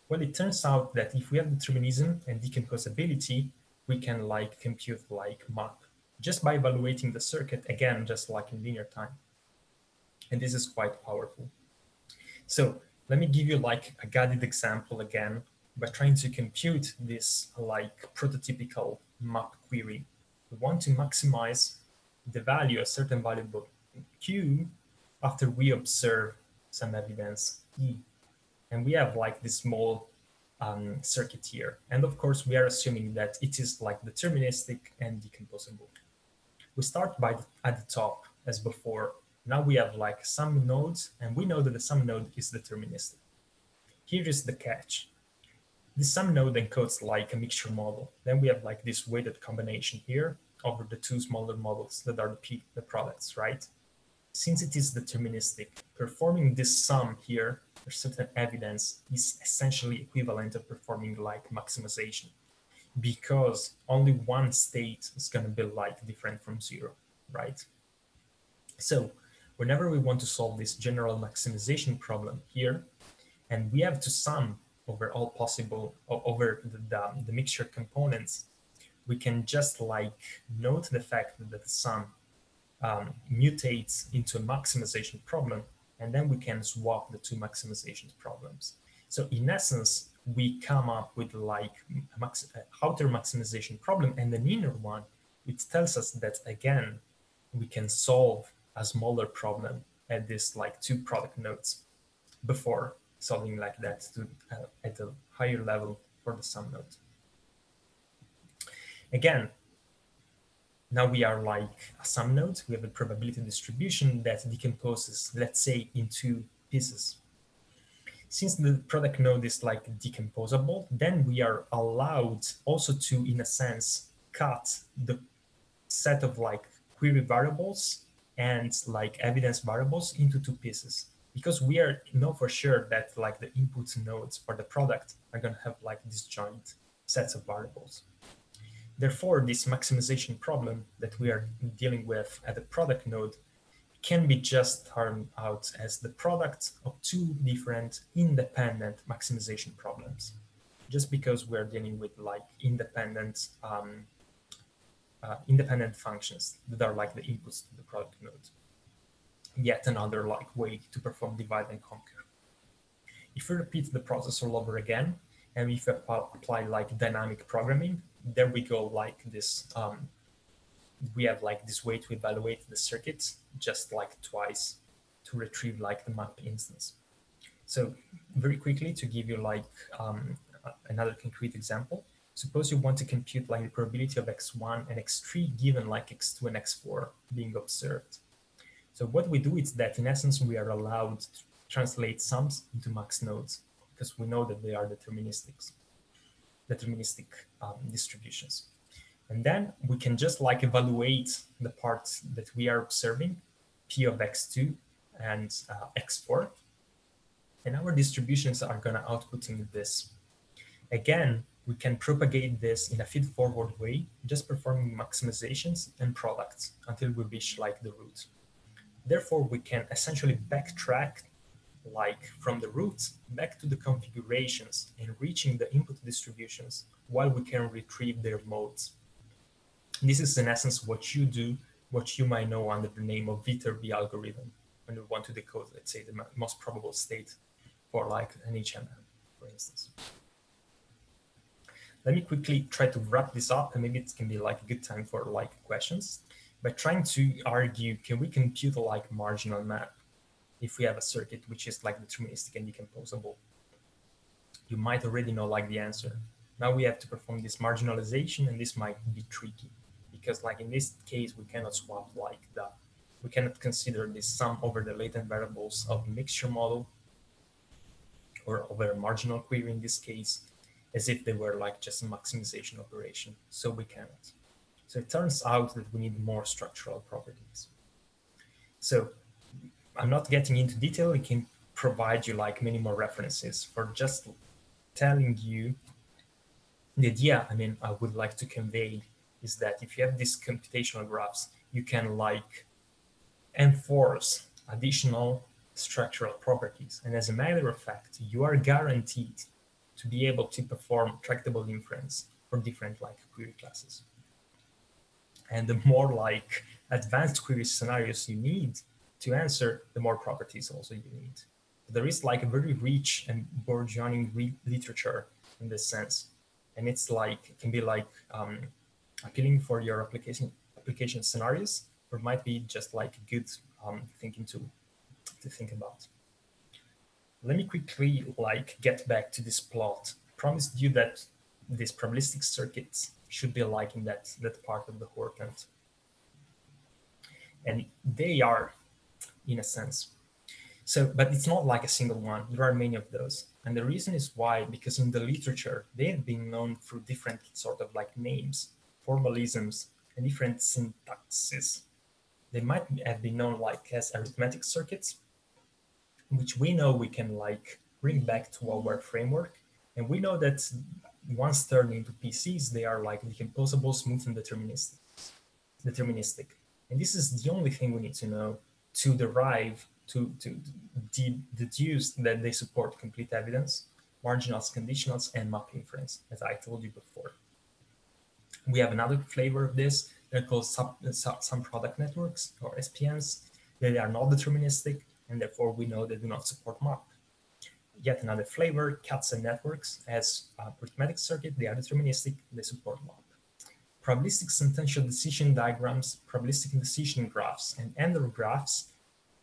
Well, it turns out that if we have determinism and decomposability, we can like compute like map just by evaluating the circuit, again, just like in linear time. And this is quite powerful. So let me give you like a guided example again by trying to compute this like prototypical map query. We want to maximize the value, a certain variable Q, after we observe some evidence E. And we have like this small circuit here. And of course, we are assuming that it is like deterministic and decomposable. We start at the top as before. Now we have like some nodes, and we know that the sum node is deterministic. Here is the catch. The sum node encodes like a mixture model. Then we have like this weighted combination here over the two smaller models that are the products, right? Since it is deterministic, performing this sum here, there's certain evidence, is essentially equivalent to performing like maximization, because only one state is going to be like different from 0, right? So whenever we want to solve this general maximization problem here, and we have to sum over all possible, over the mixture components, we can just like note the fact that the sum mutates into a maximization problem, and then we can swap the two maximization problems. So in essence, we come up with like outer maximization problem and an inner one, which tells us that again, we can solve a smaller problem at this like two product nodes before solving like that to at a higher level for the sum node. Again, now we are like a sum node. We have a probability distribution that decomposes, let's say, into pieces. Since the product node is like decomposable, then we are allowed also to, in a sense, cut the set of like query variables and like evidence variables into two pieces, because we know for sure that like the input nodes for the product are going to have like disjoint sets of variables. Therefore, this maximization problem that we are dealing with at the product node can be just turned out as the product of two different independent maximization problems, just because we're dealing with like independent functions that are like the inputs to the product node. Yet another like way to perform divide and conquer. If we repeat the process all over again, and if we apply like dynamic programming, there we go like this. We have like this way to evaluate the circuits just like twice to retrieve like the map instance. So very quickly to give you like another concrete example, suppose you want to compute like the probability of x1 and x3 given like x2 and x4 being observed. So what we do is that in essence, we are allowed to translate sums into max nodes because we know that they are deterministic distributions. And then we can just like evaluate the parts that we are observing, P of x2 and x4. And our distributions are going to output in this. Again, we can propagate this in a feed-forward way, just performing maximizations and products until we reach like the root. Therefore, we can essentially backtrack like from the roots back to the configurations and reaching the input distributions while we can retrieve their modes. This is in essence what you do, what you might know under the name of Viterbi algorithm when you want to decode, let's say, the most probable state for like an HMM, for instance. Let me quickly try to wrap this up, and maybe it can be like a good time for like questions. By trying to argue, can we compute a like marginal map if we have a circuit which is like deterministic and decomposable? You might already know like the answer. Now we have to perform this marginalization, and this might be tricky because like in this case, we cannot swap like that. We cannot consider this sum over the latent variables of a mixture model or over a marginal query in this case, as if they were like just a maximization operation. So we cannot. So it turns out that we need more structural properties. So I'm not getting into detail. I can provide you like many more references for just telling you the idea I would like to convey is that if you have these computational graphs, you can like enforce additional structural properties. And as a matter of fact, you are guaranteed to be able to perform tractable inference for different like query classes. And the more like advanced query scenarios you need to answer, the more properties also you need. There is like a very rich and burgeoning literature in this sense. And it's like, it can be like appealing for your application scenarios, or it might be just like a good thinking tool to think about. Let me quickly like get back to this plot. I promised you that these probabilistic circuits should be like in that part of the hortant. And they are, in a sense. So, but it's not like a single one. There are many of those. And the reason is why, because in the literature, they have been known through different sort of like names, formalisms, and different syntaxes. They might have been known like as arithmetic circuits, which we know we can like bring back to our framework. And we know that once turned into PCs, they are like decomposable, smooth, and deterministic. And this is the only thing we need to know to derive, to deduce that they support complete evidence, marginals, conditionals, and map inference, as I told you before. We have another flavor of this. They're called sum product networks, or SPNs. They are not deterministic, and therefore we know they do not support map. Yet another flavor, Katzen networks, as a arithmetic circuit, they are deterministic, they support map. Probabilistic sentential decision diagrams, probabilistic decision graphs, and Ender graphs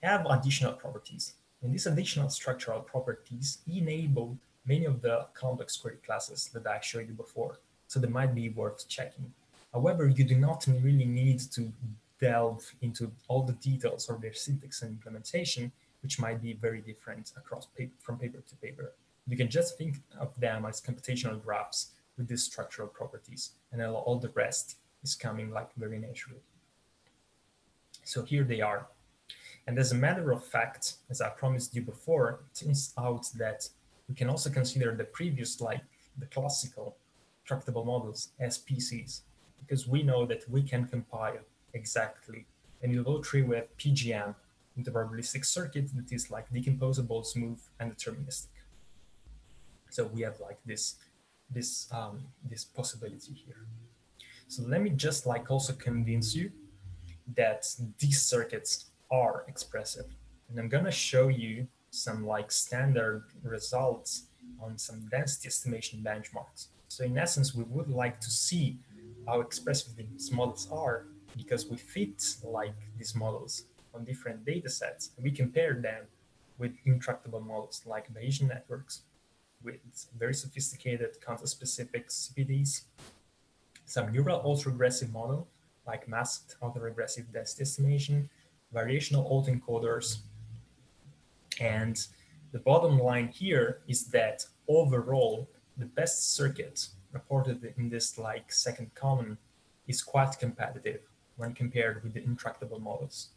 have additional properties. And these additional structural properties enable many of the complex query classes that I showed you before. So they might be worth checking. However, you do not really need to delve into all the details of their syntax and implementation, which might be very different from paper to paper. You can just think of them as computational graphs with these structural properties, and all the rest is coming like very naturally. So here they are. And as a matter of fact, as I promised you before, it turns out that we can also consider the previous, like the classical tractable models as PCs, because we know that we can compile exactly a low Treewidth PGM into probabilistic circuit that is like decomposable, smooth, and deterministic. So we have like this possibility here. So let me just like also convince you that these circuits are expressive. And I'm gonna show you some like standard results on some density estimation benchmarks. So in essence, we would like to see how expressive these models are because we fit like these models on different data sets. And we compare them with intractable models like Bayesian networks with very sophisticated context-specific CPDs, some neural autoregressive model like masked autoregressive density estimation, variational autoencoders, and the bottom line here is that overall, the best circuit reported in this like second column is quite competitive when compared with the intractable models.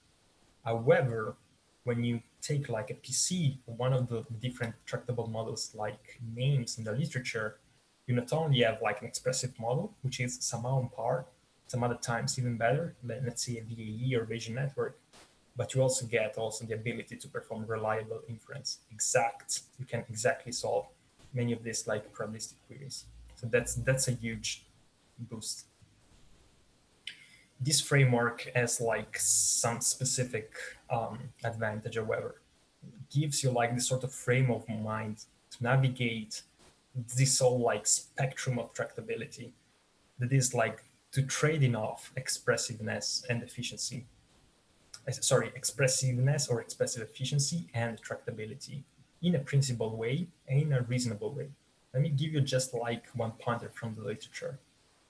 However, when you take like a PC, one of the different tractable models like names in the literature, you not only have like an expressive model, which is somehow on par, some other times even better than let's say a VAE or Bayesian network, but you also get the ability to perform reliable inference. You can exactly solve many of these like probabilistic queries. So that's a huge boost. This framework has like some specific advantage, however. It gives you like this sort of frame of mind to navigate this whole like spectrum of tractability that is like to trading off expressiveness and efficiency. Expressiveness or expressive efficiency and tractability in a principled way and in a reasonable way. Let me give you just like one pointer from the literature.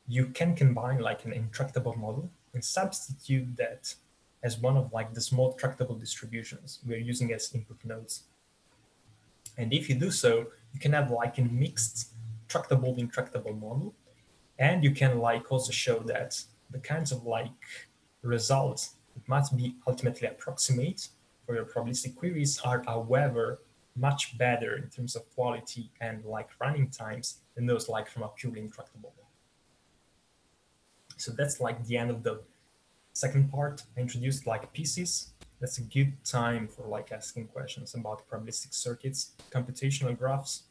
You can combine like an intractable model and substitute that as one of like the small tractable distributions we're using as input nodes. And if you do so, you can have like a mixed tractable intractable model. And you can like also show that the kinds of like results that must be ultimately approximate for your probabilistic queries are, however, much better in terms of quality and like running times than those like from a purely intractable model. So that's like the end of the second part. I introduced like pieces. That's a good time for like asking questions about probabilistic circuits, computational graphs,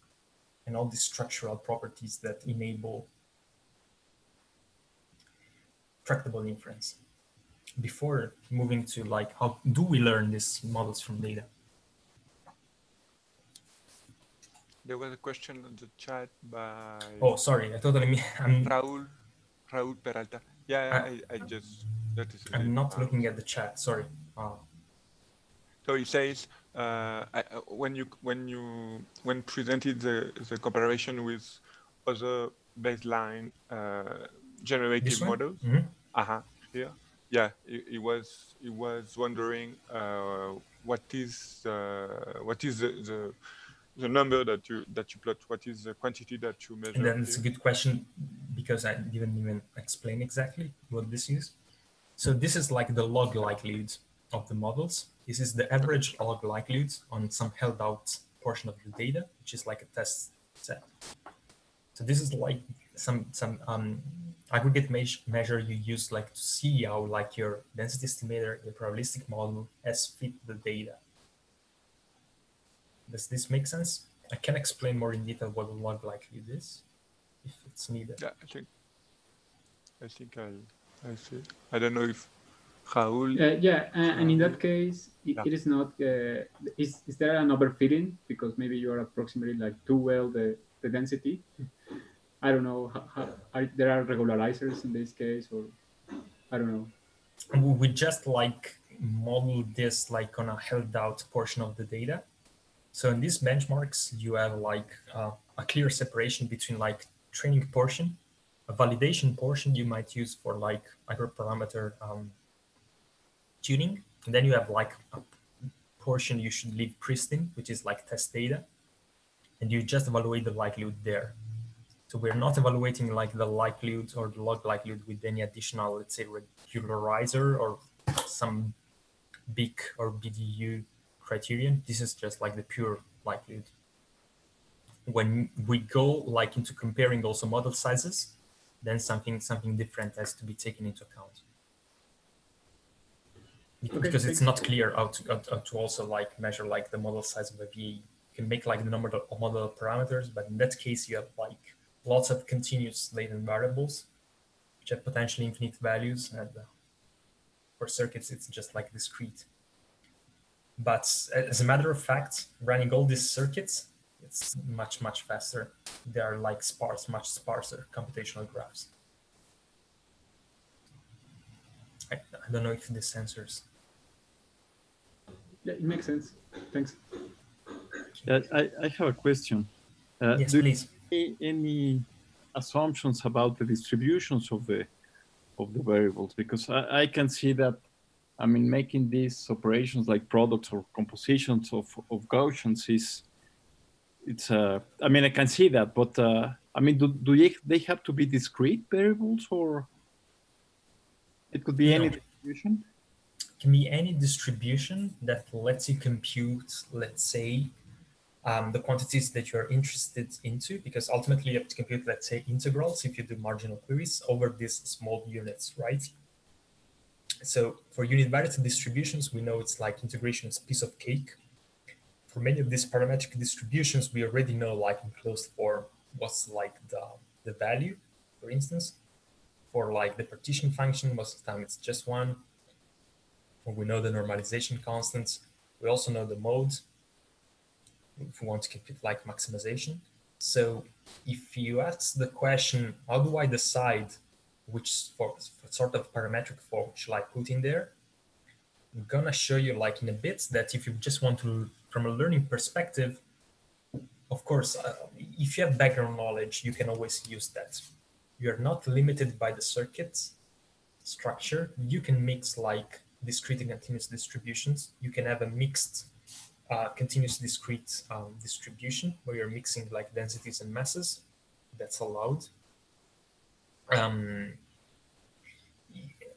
and all these structural properties that enable tractable inference. Before moving to like how do we learn these models from data? There was a question on the chat by Oh, sorry, I totally Raúl Peralta. Yeah, I just noticed it. I'm not looking at the chat. Sorry. So he says when presented the comparison with other baseline generative models. Here. Yeah, he was wondering what is the number that you plot, what is the quantity that you measure. And then it's a good question because I didn't even explain exactly what this is. So this is like the log likelihood of the models. This is the average log likelihood on some held out portion of the data, which is like a test set. So this is like some aggregate measure you use like to see how like your density estimator, your probabilistic model has fit the data. Does this make sense? I can explain more in detail what a log likelihood is if it's needed. Yeah, I think I see. I don't know if Raúl. And in that case, it is not. Is there an overfitting because maybe you are approximating like too well the density? I don't know. There are regularizers in this case, or I don't know. We just like model this like on a held out portion of the data. So in these benchmarks, you have like a clear separation between like training portion, a validation portion you might use for like hyperparameter tuning, and then you have like a portion you should leave pristine, which is like test data, and you just evaluate the likelihood there. So we're not evaluating like the likelihood or the log likelihood with any additional, let's say, regularizer or some big or BDU criterion. This is just like the pure likelihood. When we go like into comparing also model sizes, then something different has to be taken into account. because it's not clear how to also like measure like the model size of a VA. You can make like the number of model parameters, but in that case you have like lots of continuous latent variables which have potentially infinite values, and for circuits it's just like discrete. But as a matter of fact, running all these circuits, it's much faster. They are like much sparser computational graphs. I don't know if this answers. Yeah, it makes sense. Thanks. I have a question. Yes, please. Any assumptions about the distributions of the variables? Because I can see that, I mean, making these operations like products or compositions of Gaussians I mean, I can see that, but I mean, do they have to be discrete variables, or it could be any distribution? It can be any distribution that lets you compute, let's say, the quantities that you're interested into, because ultimately you have to compute, let's say, integrals if you do marginal queries over these small units, right? So for unit variety distributions, we know it's like integration is a piece of cake. For many of these parametric distributions, we already know, like in closed form, what's like the value, for instance. For like the partition function, most of the time it's just one. Or we know the normalization constants. We also know the mode, if we want to compute like maximization. So if you ask the question, how do I decide which sort of parametric form shall I put in there? I'm gonna show you like in a bit that if you just want to, from a learning perspective, of course, if you have background knowledge, you can always use that. You're not limited by the circuit structure. You can mix like discrete and continuous distributions. You can have a mixed continuous discrete distribution where you're mixing like densities and masses. That's allowed.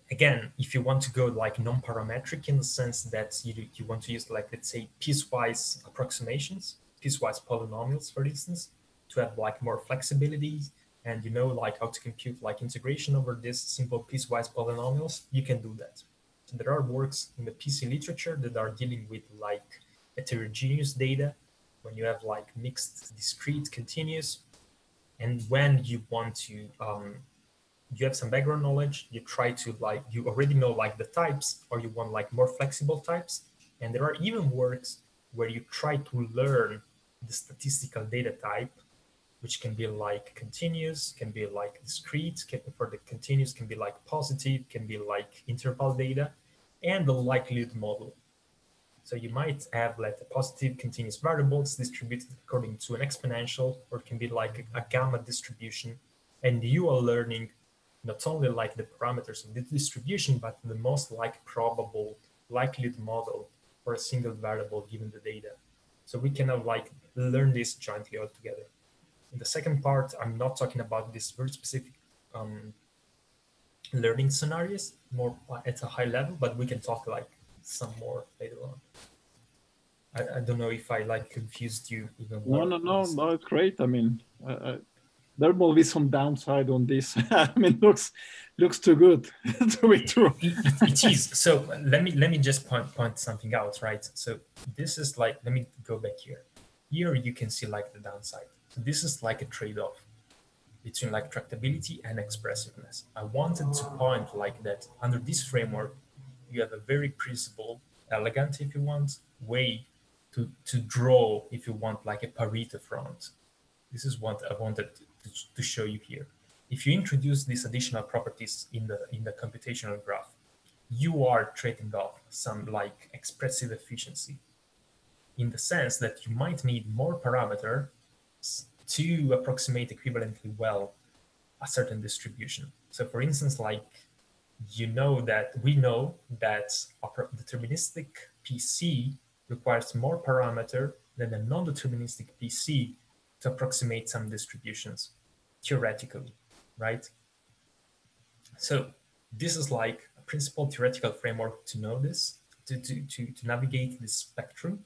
Again, if you want to go like non-parametric in the sense that you want to use like, let's say, piecewise approximations, piecewise polynomials, for instance, to have like more flexibility, and you know like how to compute like integration over these simple piecewise polynomials, you can do that. So there are works in the PC literature that are dealing with like heterogeneous data, when you have like mixed, discrete, continuous, and when you want to you have some background knowledge, you try to like, you already know like the types, or you want like more flexible types. And there are even works where you try to learn the statistical data type, which can be like continuous, can be like discrete, for the continuous can be like positive, can be like interval data, and the likelihood model. So you might have like the positive continuous variables distributed according to an exponential, or it can be like a gamma distribution. And you are learning not only like the parameters of the distribution, but the most like probable likelihood model for a single variable given the data. So we can like learn this jointly all together. In the second part, I'm not talking about this very specific learning scenarios, more at a high level, but we can talk like some more later on. I don't know if I like confused you even more. No, it's great. I mean, there will be some downside on this. I mean, looks too good to be true. It is. So let me just point something out, right? So this is like, let me go back here. Here you can see like the downside. So this is like a trade-off between like tractability and expressiveness. I wanted to point like that under this framework, you have a very principled, elegant, if you want, way to draw, if you want, like a Pareto front. This is what I wanted to show you here. If you introduce these additional properties in the computational graph, you are trading off some like expressive efficiency, in the sense that you might need more parameters to approximate equivalently well a certain distribution. So for instance, like we know that a deterministic PC requires more parameter than a non-deterministic PC to approximate some distributions, theoretically, right? So this is like a principal theoretical framework to know this, to navigate this spectrum.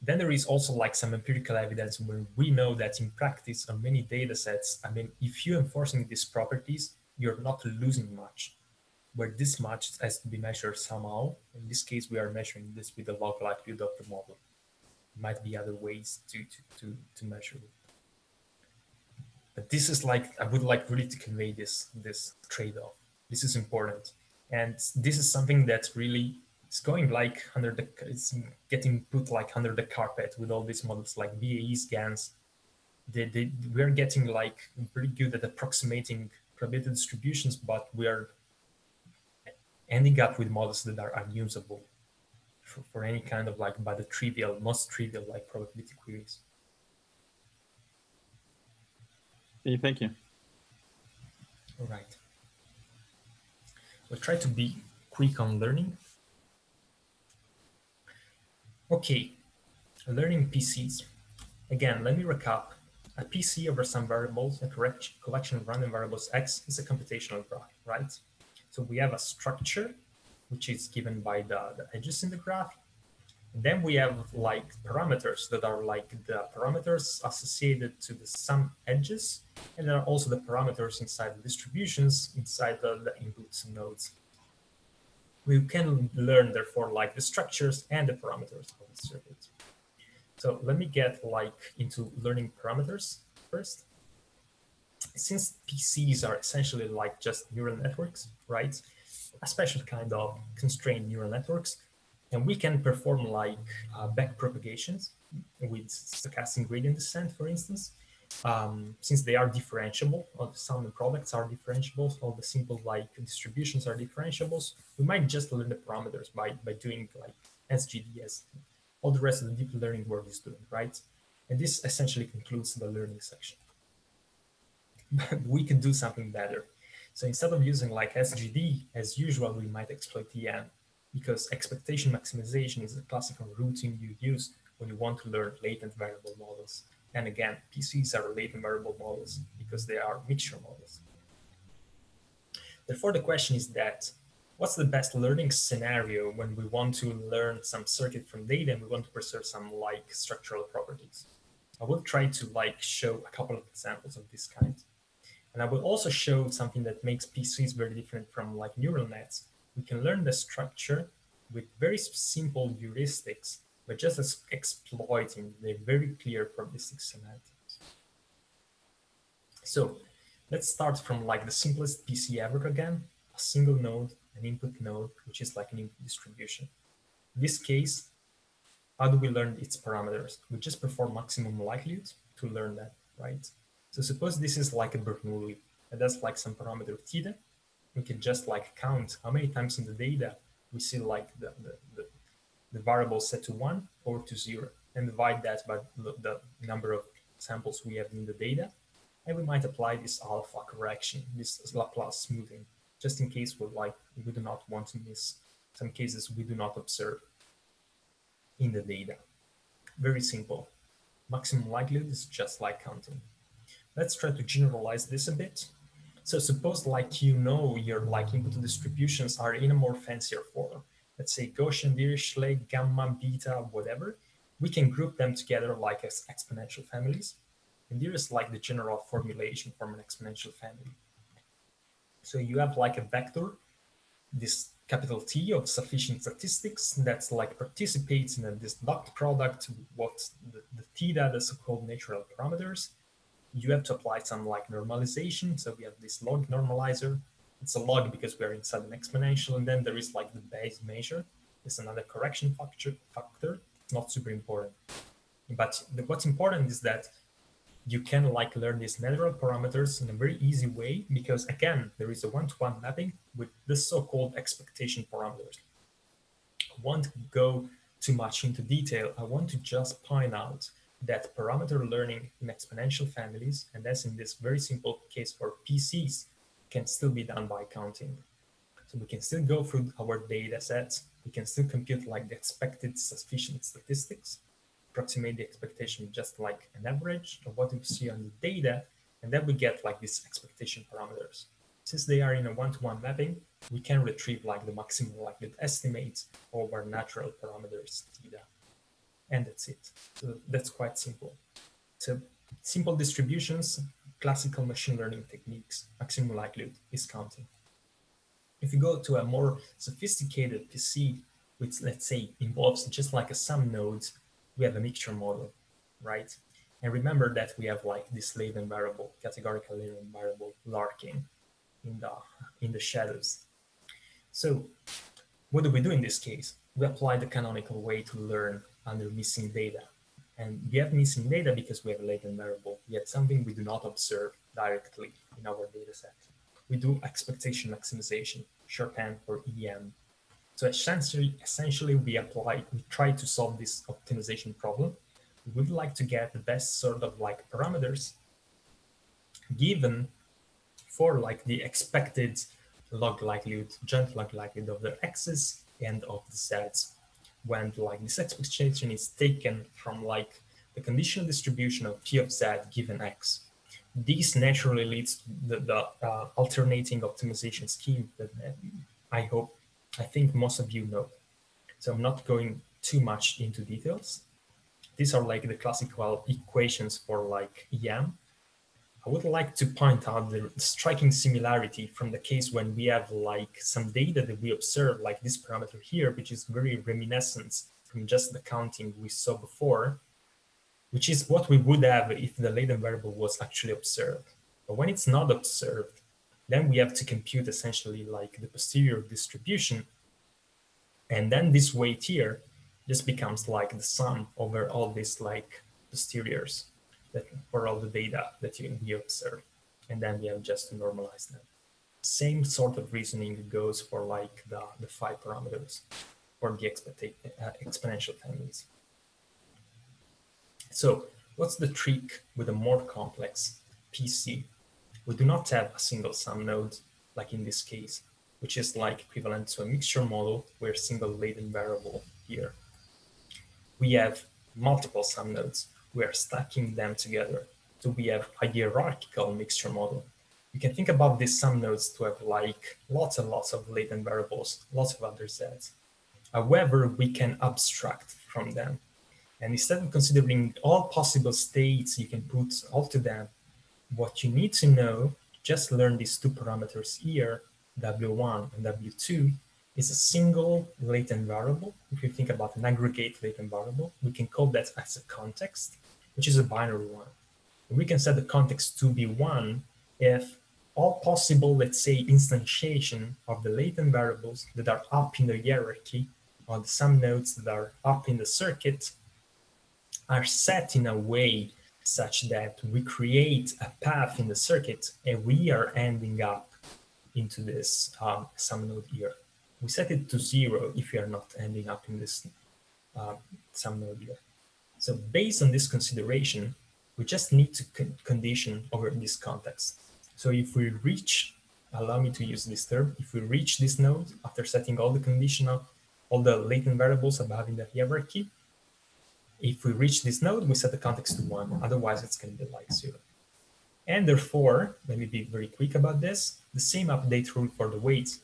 Then there is also like some empirical evidence where we know that in practice on many data sets, I mean, if you're enforcing these properties, you're not losing much. where this much has to be measured somehow. In this case, we are measuring this with the log likelihood of the model. There might be other ways to measure it. But this is like, I would like really to convey this trade-off. This is important. And this is something that really is going like under the, it's getting put like under the carpet with all these models like BAEs, GANs. We're getting like pretty good at approximating probability distributions, but we are ending up with models that are unusable for any kind of like, but the trivial, most trivial like probability queries. Thank you. All right. We'll try to be quick on learning. Okay, learning PCs. Again, let me recap. A PC over some variables, a collection of random variables X is a computational graph, right? So we have a structure, which is given by the edges in the graph. And then we have like parameters that are like the parameters associated to the some edges, and there are also the parameters inside the distributions inside the inputs nodes. We can learn therefore like the structures and the parameters of the circuit. So let me get like into learning parameters first. Since PCs are essentially like just neural networks, right? A special kind of constrained neural networks. And we can perform like back propagations with stochastic gradient descent, for instance, since they are differentiable, all the sum and products are differentiable, all the simple like distributions are differentiables. We might just learn the parameters by doing like SGDs. All the rest of the deep learning work is doing, right? And this essentially concludes the learning section. But we can do something better. So instead of using like SGD, as usual, we might exploit EN, because expectation maximization is the classical routine you use when you want to learn latent variable models. And again, PCs are latent variable models because they are mixture models. Therefore, the question is that, what's the best learning scenario when we want to learn some circuit from data and we want to preserve some like structural properties? I will try to like show a couple of examples of this kind. And I will also show something that makes PCs very different from like neural nets. We can learn the structure with very simple heuristics, but just as exploiting the very clear probabilistic semantics. So let's start from like the simplest PC ever again, a single node, an input node, which is like an input distribution. In this case, how do we learn its parameters? We just perform maximum likelihood to learn that, right? So suppose this is like a Bernoulli, and that's like some parameter theta. We can just like count how many times in the data we see like the variable set to 1 or to 0, and divide that by the number of samples we have in the data. And we might apply this alpha correction, this Laplace smoothing, just in case we do not want to miss some cases we do not observe in the data. Very simple. Maximum likelihood is just like counting. Let's try to generalize this a bit. So suppose like your like input distributions are in a more fancier form. Let's say Gaussian, Dirichlet, gamma, beta, whatever. We can group them together like as exponential families. And here is like the general formulation from an exponential family. So you have like a vector, this capital T of sufficient statistics that's like participates in this dot product, what the theta, the so-called natural parameters. You have to apply some like normalization. So we have this log normalizer. It's a log because we're inside an exponential, and then there is like the base measure. It's another correction factor. It's not super important. But what's important is that you can like learn these natural parameters in a very easy way, because again, there is a one-to-one mapping with the so-called expectation parameters. I won't go too much into detail. I want to just point out that parameter learning in exponential families, and that's in this very simple case for PCs, can still be done by counting. So we can still go through our data sets. We can still compute like the expected sufficient statistics, approximate the expectation just like an average of what we see on the data, and then we get like these expectation parameters. Since they are in a one-to-one mapping, we can retrieve like the maximum likelihood estimates over natural parameters theta. And that's it. So that's quite simple. So simple distributions, classical machine learning techniques, maximum likelihood is counting. If you go to a more sophisticated PC, which let's say involves just like a sum nodes, we have a mixture model, right? And remember that we have like this latent variable, categorical latent variable lurking in the shadows. So what do we do in this case? We apply the canonical way to learn under missing data. And we have missing data because we have a latent variable, yet something we do not observe directly in our data set. We do expectation maximization, shorthand for EM. So essentially we try to solve this optimization problem. We would like to get the best sort of like parameters given for like the expected log likelihood, joint log likelihood of the x's and of the z's, when like this expectation is taken from like the conditional distribution of p of z given x. This naturally leads to the alternating optimization scheme that I think most of you know. So I'm not going too much into details. These are like the classical equations for like EM. I would like to point out the striking similarity from the case when we have like some data that we observe, like this parameter here, which is very reminiscent from just the counting we saw before, which is what we would have if the latent variable was actually observed. But when it's not observed, then we have to compute essentially like the posterior distribution. And then this weight here just becomes like the sum over all these like posteriors that for all the data that we observe. And then we have just to normalize them. Same sort of reasoning goes for like the 5 parameters for the exponential families. So what's the trick with a more complex PC? We do not have a single sum node, like in this case, which is like equivalent to a mixture model where single latent variable here. We have multiple sum nodes. We are stacking them together. So we have a hierarchical mixture model. You can think about these sum nodes to have like lots and lots of latent variables, lots of other sets. However, we can abstract from them. And instead of considering all possible states you can put all to them, what you need to know, just learn these 2 parameters here, W1 and W2, is a single latent variable. If you think about an aggregate latent variable, we can call that as a context, which is a binary one. And we can set the context to be 1 if all possible, let's say, instantiation of the latent variables that are up in the hierarchy, or the sum nodes that are up in the circuit, are set in a way such that we create a path in the circuit and we are ending up into this sum node here. We set it to 0 if we are not ending up in this sum node here. So based on this consideration, we just need to condition over this context. So if we reach, allow me to use this term, if we reach this node after setting all the latent variables above in the hierarchy, if we reach this node, we set the context to 1, otherwise it's going to be like 0. And therefore, let me be very quick about this, the same update rule for the weights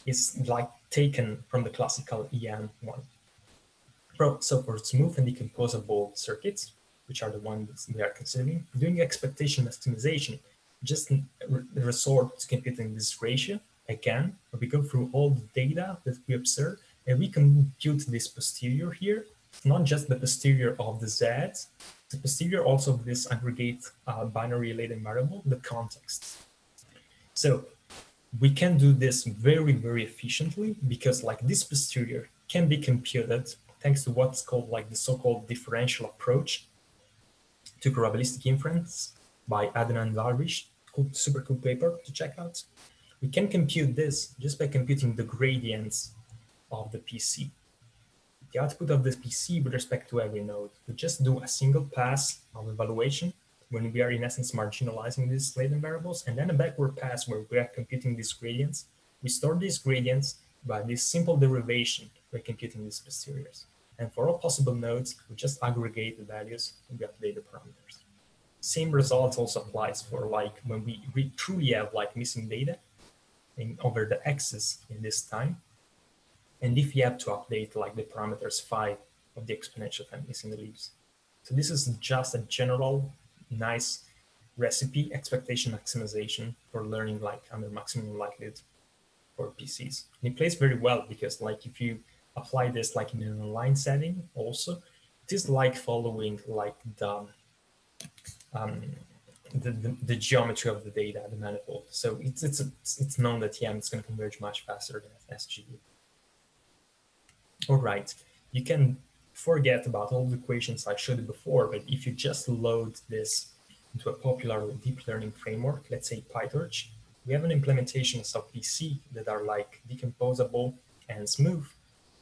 is like taken from the classical EM one. So for smooth and decomposable circuits, which are the ones we are considering, doing expectation optimization, just resort to computing this ratio again, where we go through all the data that we observe, and we compute this posterior here, not just the posterior of the Z, the posterior also of this aggregate binary latent variable, the context. So we can do this very, very efficiently because like this posterior can be computed thanks to what's called like the so-called differential approach to probabilistic inference by Adnan and Valrich, super cool paper to check out. We can compute this just by computing the gradients of the PC. The output of the PC with respect to every node. We just do a single pass of evaluation when we are in essence marginalizing these latent variables, and then a backward pass where we are computing these gradients. We store these gradients by this simple derivation by computing these posteriors. And for all possible nodes, we just aggregate the values and we update the parameters. Same result also applies for like when we truly have like missing data over the axis in this time. And if you have to update like the parameters 5 of the exponential families in the leaves. So this is just a general nice recipe, expectation maximization for learning like under maximum likelihood. for PCs. And it plays very well because like if you apply this like in an online setting also, it is like following like the geometry of the data, the manifold. So it's known that it's going to converge much faster than SGD. All right, you can forget about all the equations I showed you before, but if you just load this into a popular deep learning framework, let's say PyTorch, we have an implementations of PC that are like decomposable and smooth.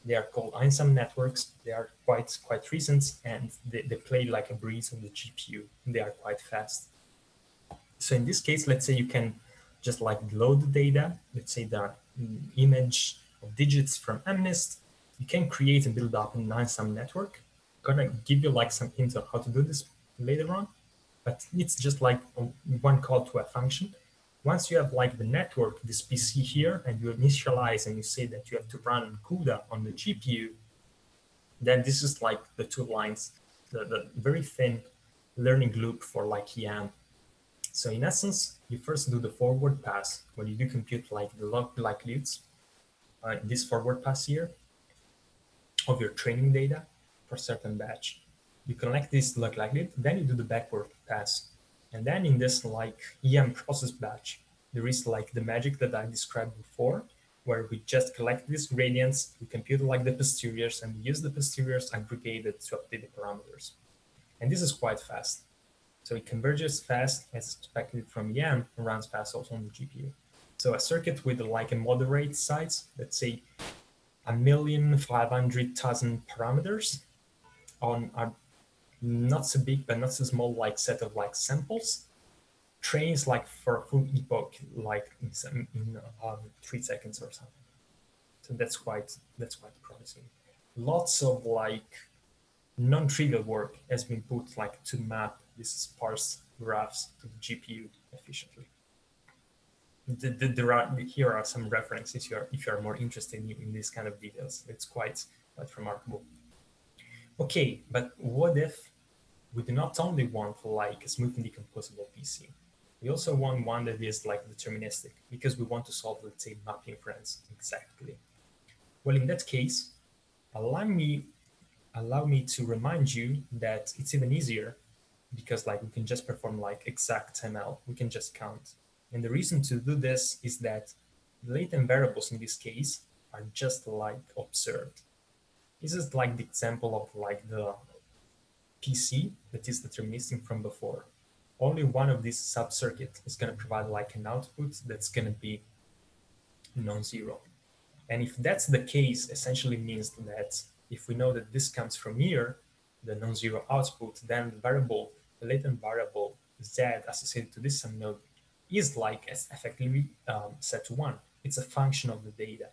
They are called Einstein networks. They are quite recent, and they play like a breeze on the GPU. They are quite fast. So in this case, let's say you can just like load the data. Let's say the image of digits from MNIST. You can create and build up an Einstein network. I'm gonna give you like some hints on how to do this later on, but it's just like one call to a function. Once you have like the network, this PC here, and you initialize and you say that you have to run CUDA on the GPU, then this is like the two lines, the very thin learning loop for like YAM. So in essence, you first do the forward pass when you do compute like the log likelihoods, this forward pass here of your training data for certain batch. You collect this log likelihood, then you do the backward pass. And then in this like EM process batch, there is like the magic that I described before, where we just collect these gradients, we compute like the posteriors, and we use the posteriors aggregated to update the parameters. And this is quite fast. So it converges fast as expected from YAM and runs fast also on the GPU. So a circuit with like a moderate size, let's say 1,500,000 parameters on a not so big but not so small like set of like samples, trains like for a full epoch like in 3 seconds or something. So that's quite promising. Lots of like non-trivial work has been put like to map these sparse graphs to the GPU efficiently. Here are some references if you are more interested in these kind of details. It's quite remarkable. Okay, but what if we do not only want like a smooth and decomposable PC? We also want one that is like deterministic because we want to solve, let's say, map inference exactly. Well, in that case, allow me to remind you that it's even easier because like we can just perform like exact ML. We can just count. And the reason to do this is that the latent variables in this case are just like observed. This is like the example of like the PC that is deterministic from before. Only one of these sub-circuits is going to provide like an output that's going to be non-zero. And if that's the case, essentially means that if we know that this comes from here, the non-zero output, then the latent variable Z associated to this some node is like effectively set to 1. It's a function of the data.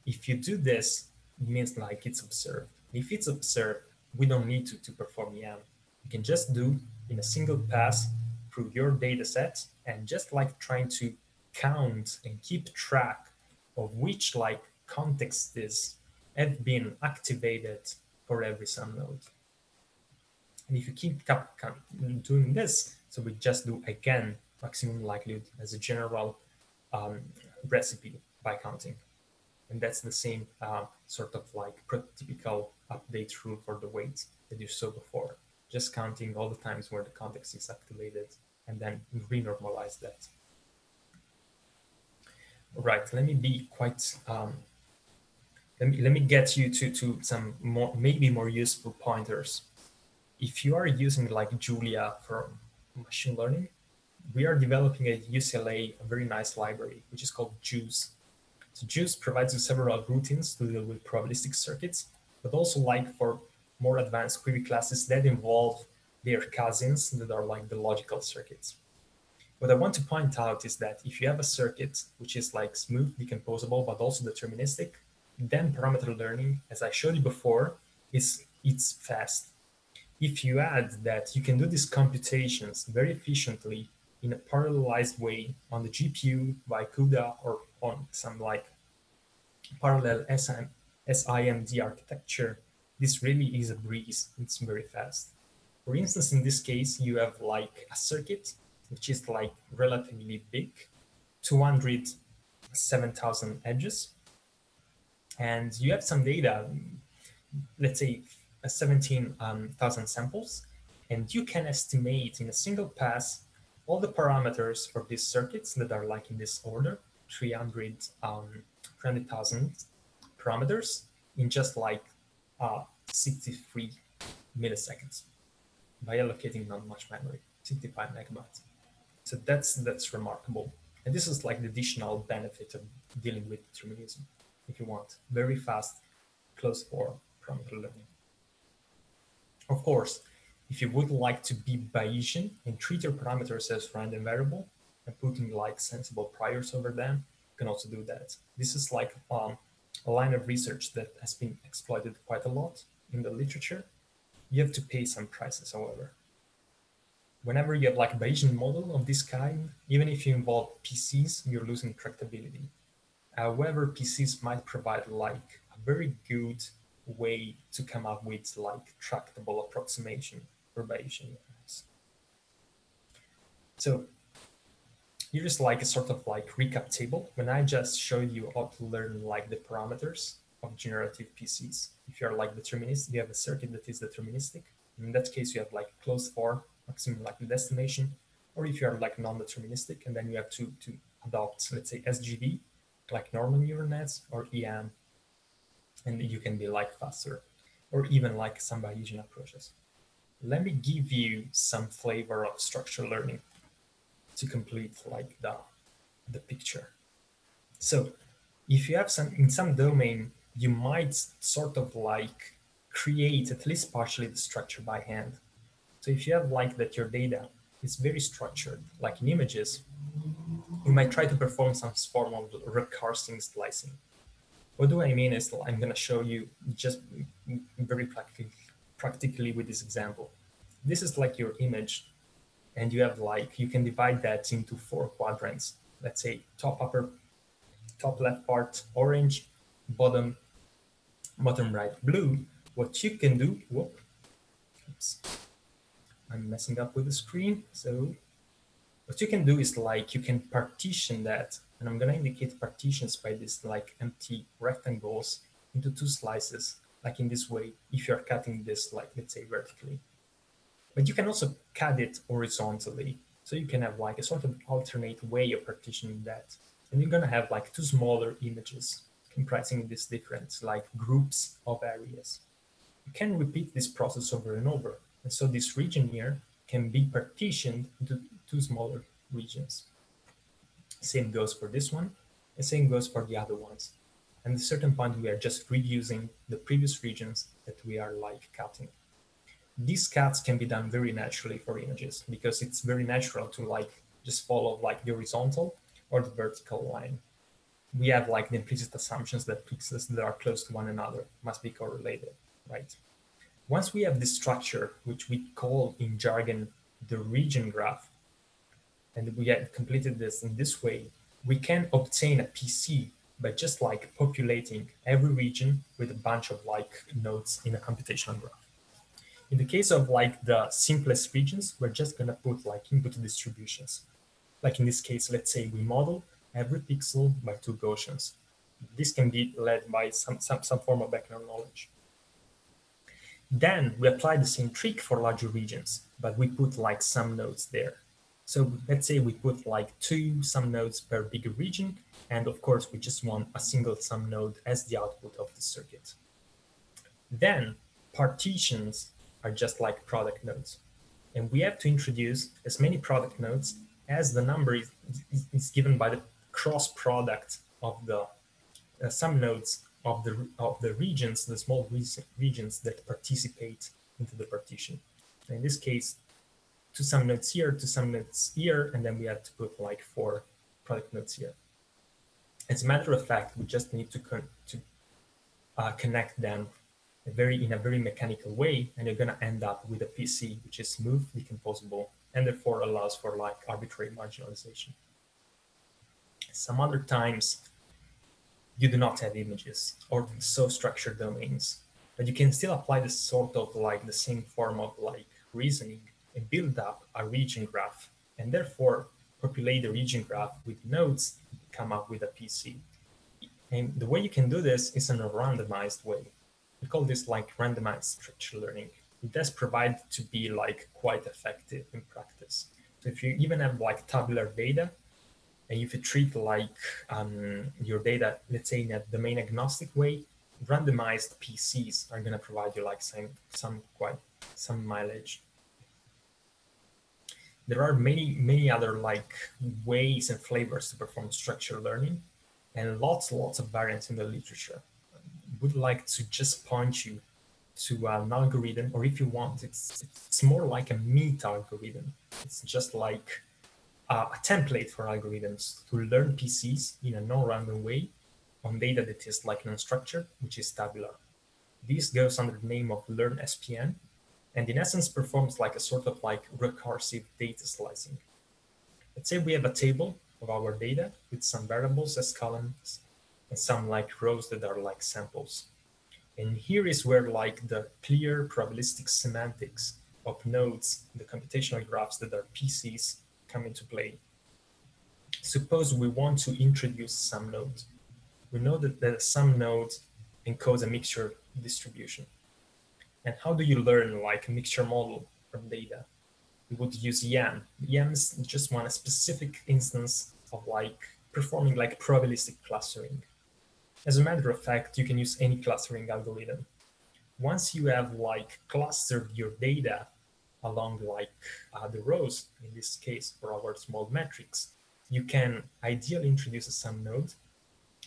If you do this, it means like it's observed. If it's observed, we don't need to perform YAM. You can just do in a single pass through your data set and just like trying to count and keep track of which like contexts have been activated for every sum node. And if you keep doing this, so we just do again maximum likelihood as a general recipe by counting. And that's the same sort of like prototypical update rule for the weights that you saw before. Just counting all the times where the context is activated and then renormalize that. All right, let me be quite, let me get you to some maybe more useful pointers. If you are using like Julia for machine learning, we are developing at UCLA a very nice library, which is called JUICE. So JUICE provides you several routines to deal with probabilistic circuits, but also like for more advanced query classes that involve their cousins that are like the logical circuits. What I want to point out is that if you have a circuit which is like smooth, decomposable, but also deterministic, then parameter learning, as I showed you before, it's fast. If you add that you can do these computations very efficiently in a parallelized way on the GPU by CUDA or on some like parallel SIMD architecture, this really is a breeze. It's very fast. For instance, in this case, you have like a circuit which is like relatively big, 200 7,000 edges, and you have some data, let's say 17,000 samples, and you can estimate in a single pass all the parameters for these circuits that are like in this order, 300,000 parameters in just like 63 milliseconds by allocating not much memory, 65 megabytes. So that's remarkable. And this is like the additional benefit of dealing with determinism, if you want very fast closed form parameter learning. Of course, if you would like to be Bayesian and treat your parameters as random variable and putting like sensible priors over them, you can also do that. This is like a line of research that has been exploited quite a lot in the literature. You have to pay some prices, however. Whenever you have like a Bayesian model of this kind, even if you involve PCs, you're losing tractability. However, PCs might provide like a very good way to come up with like tractable approximation for Bayesian units. So here's like a sort of like recap table when I just showed you how to learn like the parameters of generative PCs. If you're like determinist, you have a circuit that is deterministic. In that case, you have like closed form, maximum likelihood estimation, or if you are like non-deterministic, and then you have to adopt, let's say, SGD, like normal neural nets, or EM, and you can be like faster, or even like some Bayesian approaches. Let me give you some flavor of structured learning to complete like the picture. So if you have in some domain, you might sort of like create at least partially the structure by hand. So if you have like that your data is very structured, like in images, you might try to perform some form of recursive slicing. What do I mean is I'm going to show you just very practically with this example. This is like your image, and you have like, you can divide that into 4 quadrants. Let's say top left part orange, bottom right blue. What you can do, oops, I'm messing up with the screen. So what you can do is like, you can partition that, and I'm going to indicate partitions by this like empty rectangles into 2 slices, like in this way, if you're cutting this like, let's say vertically. But you can also cut it horizontally. So you can have like a sort of alternate way of partitioning that. And you're going to have like 2 smaller images comprising these different like groups of areas. You can repeat this process over and over. And so this region here can be partitioned into 2 smaller regions. Same goes for this one, and same goes for the other ones. And at a certain point, we are just reusing the previous regions that we are like cutting. These cuts can be done very naturally for images because it's very natural to like just follow like the horizontal or the vertical line. We have like the implicit assumptions that pixels that are close to one another must be correlated, right? Once we have this structure, which we call in jargon the region graph, and we have completed this in this way, we can obtain a PC by just like populating every region with a bunch of like nodes in a computational graph. In the case of like the simplest regions, we're just gonna put like input distributions. Like in this case, let's say we model every pixel by 2 Gaussians. This can be led by some form of background knowledge. Then we apply the same trick for larger regions, but we put like some nodes there. So let's say we put like 2 sum nodes per bigger region, and of course we just want a single sum node as the output of the circuit. Then partitions are just like product nodes, and we have to introduce as many product nodes as the number is given by the cross product of the sum nodes of the regions, the small regions that participate into the partition. In this case, 2 sum nodes here, 2 sum nodes here, and then we have to put like 4 product nodes here. As a matter of fact, we just need to connect them in a very mechanical way, and you're going to end up with a PC which is smooth, decomposable, and therefore allows for like arbitrary marginalization. Some other times you do not have images or so structured domains, but you can still apply this sort of like the same form of like reasoning and build up a region graph, and therefore populate the region graph with nodes come up with a PC. And the way you can do this is in a randomized way. We call this like randomized structured learning. It does provide to be like quite effective in practice. So if you even have like tabular data, and if you treat like your data, let's say in a domain agnostic way, randomized PCs are going to provide you like some mileage. There are many other like ways and flavors to perform structured learning, and lots of variants in the literature. Would like to just point you to an algorithm, or if you want, it's more like a meat algorithm. It's just like a template for algorithms to learn PCs in a non-random way on data that is like non-structured, which is tabular. This goes under the name of Learn SPN, and in essence performs like a sort of like recursive data slicing. Let's say we have a table of our data with some variables as columns and some like rows that are like samples. And here is where like the clear probabilistic semantics of nodes in the computational graphs that are PCs come into play. Suppose we want to introduce some node. We know that the some node encodes a mixture distribution. And how do you learn like a mixture model from data? We would use YAM. YAM is just one specific instance of like performing like probabilistic clustering. As a matter of fact, you can use any clustering algorithm. Once you have like clustered your data along like the rows, in this case for our small metrics, you can ideally introduce a sum node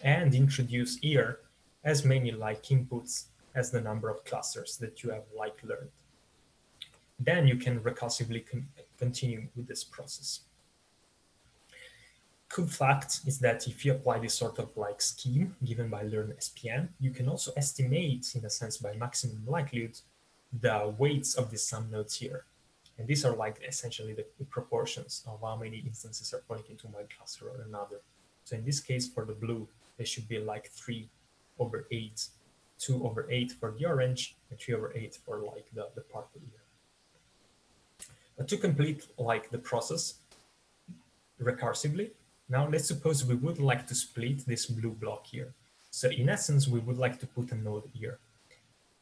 and introduce here as many like inputs as the number of clusters that you have like learned. Then you can recursively continue with this process. Cool fact is that if you apply this sort of like scheme given by Learn SPN, you can also estimate, in a sense, by maximum likelihood, the weights of the sum nodes here. And these are like essentially the proportions of how many instances are pointing to one cluster or another. So in this case, for the blue, they should be like 3/8, 2/8 for the orange, and 3/8 for like the purple here. But to complete like the process recursively, now let's suppose we would like to split this blue block here. So in essence, we would like to put a node here.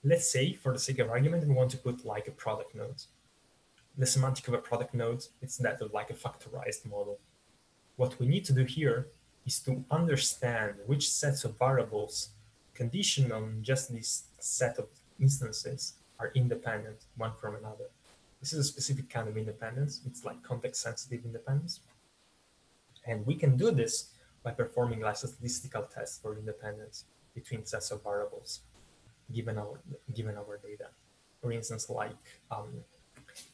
Let's say, for the sake of argument, we want to put like a product node. The semantic of a product node is that of like a factorized model. What we need to do here is to understand which sets of variables conditioned on just this set of instances are independent one from another. This is a specific kind of independence. It's like context-sensitive independence. And we can do this by performing like a statistical test for independence between sets of variables given our data. For instance, like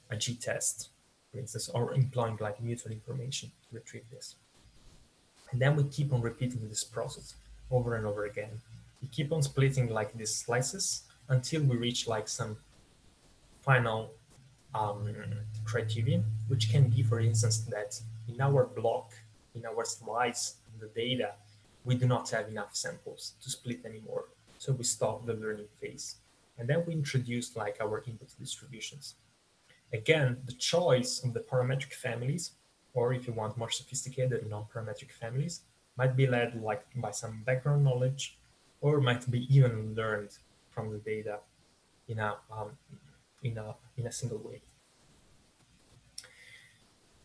a G-test, for instance, or employing like mutual information to retrieve this. And then we keep on repeating this process over and over again. We keep on splitting like these slices until we reach like some final criterion, which can be, for instance, that in our block, in our slice, the data, we do not have enough samples to split anymore. So we stop the learning phase. And then we introduce like our input distributions. Again, the choice of the parametric families, or if you want more sophisticated non-parametric families, might be led like by some background knowledge, or might be even learned from the data in a single way.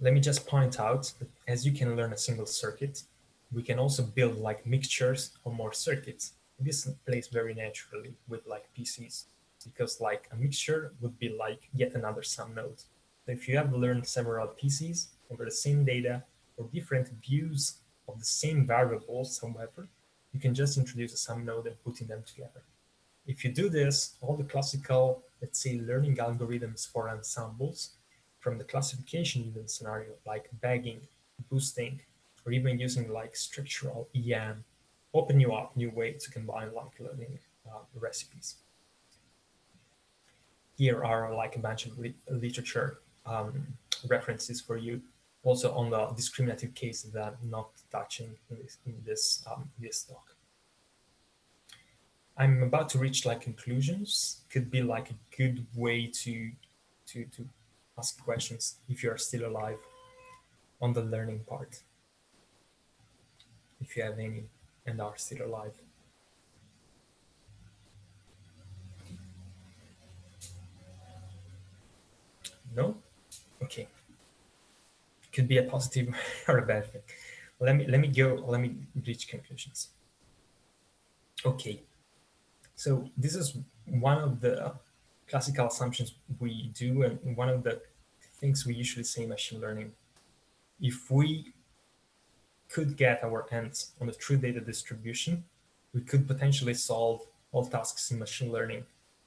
Let me just point out that as you can learn a single circuit, we can also build like mixtures of more circuits. This plays very naturally with like PCs, because like a mixture would be like yet another sum node. So if you have learned several PCs over the same data or different views of the same variables, however, you can just introduce a sum node and putting them together. If you do this, all the classical, let's say, learning algorithms for ensembles, from the classification even scenario, like bagging, boosting, or even using like structural EM, open you up new ways to combine like learning recipes. Here are like a bunch of literature references for you, also on the discriminative cases that I'm not touching in this talk. I'm about to reach like conclusions. Could be like a good way to ask questions if you are still alive on the learning part. if you have any and are still alive. No? Okay. Could be a positive or a bad thing. Let me reach conclusions. Okay. So this is one of the classical assumptions we do, and one of the things we usually say in machine learning. If we could get our hands on a true data distribution, we could potentially solve all tasks in machine learning,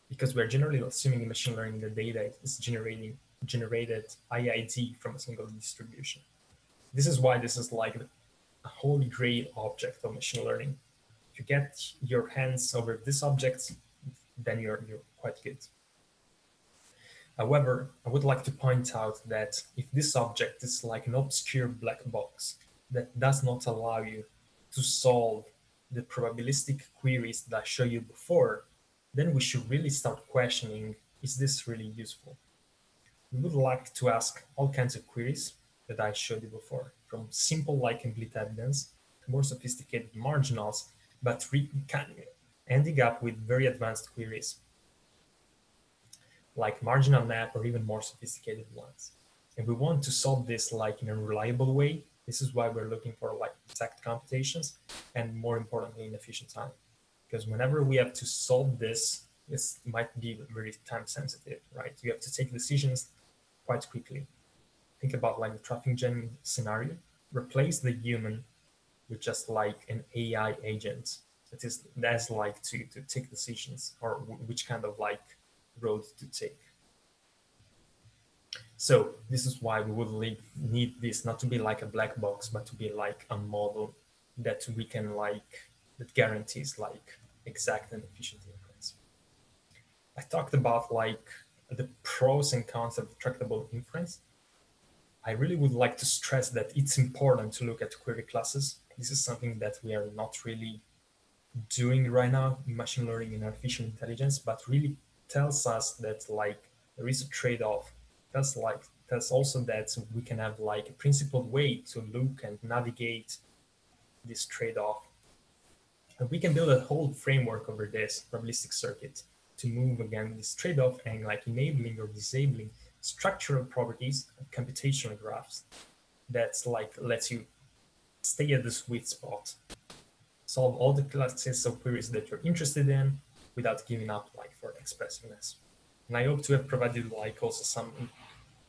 because we're generally assuming in machine learning the data is generated IID from a single distribution. This is why this is like a holy grail object of machine learning. If you get your hands over this object, then you're quite good. However, I would like to point out that if this object is like an obscure black box that does not allow you to solve the probabilistic queries that I showed you before, then we should really start questioning, is this really useful? We would like to ask all kinds of queries that I showed you before, from simple like complete evidence to more sophisticated marginals, but ending up with very advanced queries like marginal map or even more sophisticated ones. And we want to solve this like in a reliable way. This is why we're looking for like exact computations and, more importantly, in efficient time. Because whenever we have to solve this might be very time sensitive, right? You have to take decisions quite quickly. Think about like the traffic jam scenario. Replace the human with just like an AI agent that's like to take decisions, or which kind of like road to take. So this is why we would need this not to be like a black box, but to be like a model that we can that guarantees like exact and efficient inference. I talked about like the pros and cons of tractable inference. I really would like to stress that it's important to look at query classes. This is something that we are not really doing right now in machine learning and artificial intelligence, but really tells us that like there is a trade-off. That's also that we can have like a principled way to look and navigate this trade-off. And we can build a whole framework over this probabilistic circuit to move again this trade-off and like enabling or disabling structural properties of computational graphs that's like lets you stay at the sweet spot, solve all the classes of queries that you're interested in without giving up like for expressiveness. And I hope to have provided like also some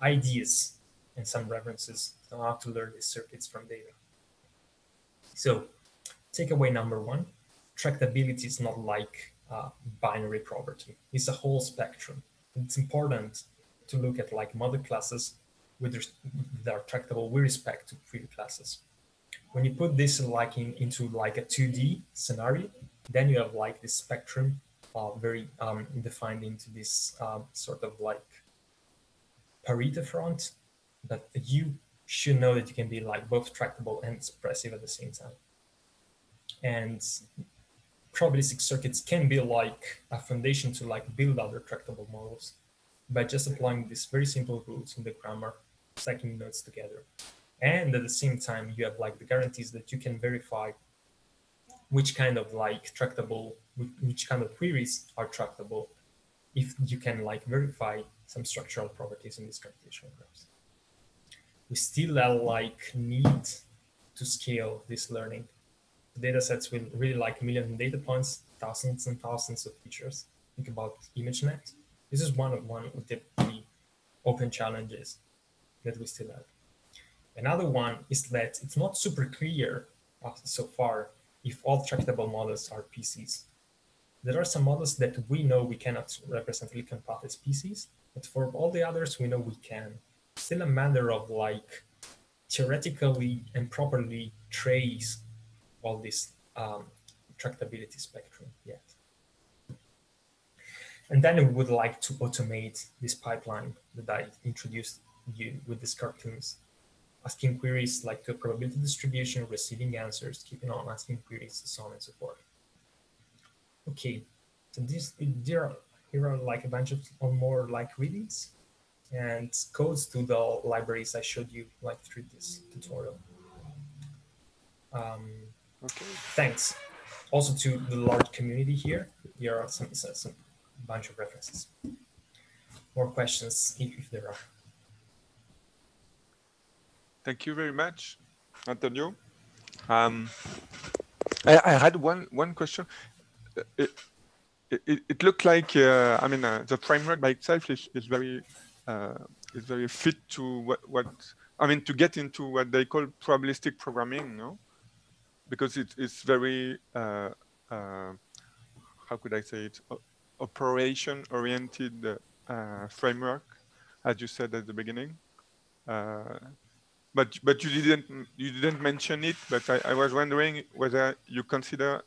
ideas and some references on how to learn these circuits from data. So takeaway number one, tractability is not like a binary property. It's a whole spectrum. It's important to look at like model classes that are tractable with respect to query classes. When you put this like into like a 2D scenario, then you have like this spectrum very defined into this sort of like Pareto front, but you should know that you can be like both tractable and expressive at the same time. And probabilistic circuits can be like a foundation to like build other tractable models by just applying these very simple rules in the grammar, stacking nodes together. And at the same time, you have like the guarantees that you can verify which kind of like tractable, which kind of queries are tractable, if you can like verify some structural properties in these computational graphs. We still like need to scale this learning. The data sets will really like millions of data points, thousands and thousands of features. Think about ImageNet. This is one of the open challenges that we still have. Another one is that it's not super clear so far if all tractable models are PCs. There are some models that we know we cannot represent Ilkan path as PCs, but for all the others we know we can. Still a matter of like theoretically and properly trace all this tractability spectrum yet. And then we would like to automate this pipeline that I introduced you with these cartoons, asking queries like to a probability distribution, receiving answers, keeping on asking queries, so on and so forth. Okay, so here are like a bunch of more like readings and codes to the libraries I showed you like through this tutorial. Okay. Thanks. Also to the large community here. Here are some bunch of references. More questions if there are. Thank you very much, Antonio. I had one question. It looked like I mean the framework by itself is very fit to what I mean, to get into what they call probabilistic programming, no? Because it's very how could I say it, operation oriented framework, as you said at the beginning. But you didn't mention it. But I was wondering whether you consider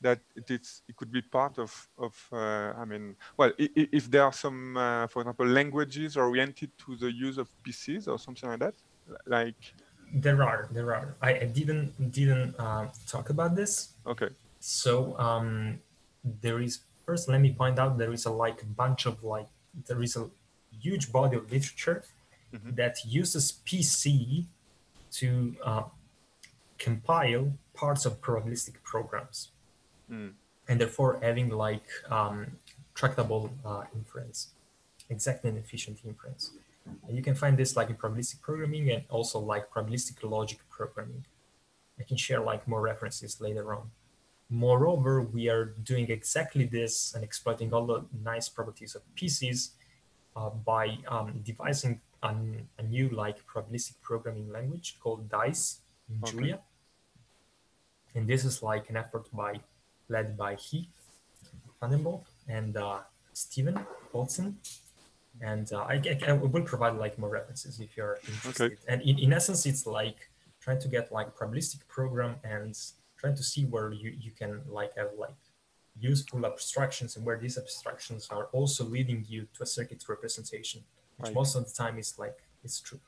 that it could be part of I mean, well, if there are some, for example, languages oriented to the use of PCs or something like that, like. There are. I didn't talk about this. Okay. So there is, first let me point out, there is a there is a huge body of literature that uses PC to compile parts of probabilistic programs, and therefore having like tractable inference, exact and efficient inference. And you can find this like in probabilistic programming and also like probabilistic logic programming. I can share like more references later on. Moreover, we are doing exactly this and exploiting all the nice properties of PCs by devising a new like probabilistic programming language called DICE in Julia. And this is like an effort led by Vandenbold and Steven Olsen. And I will provide like more references if you're interested. And in essence, it's like trying to get like probabilistic program and trying to see where you can like have like useful abstractions and where these abstractions are also leading you to a circuit representation, which most of the time is like, it's true.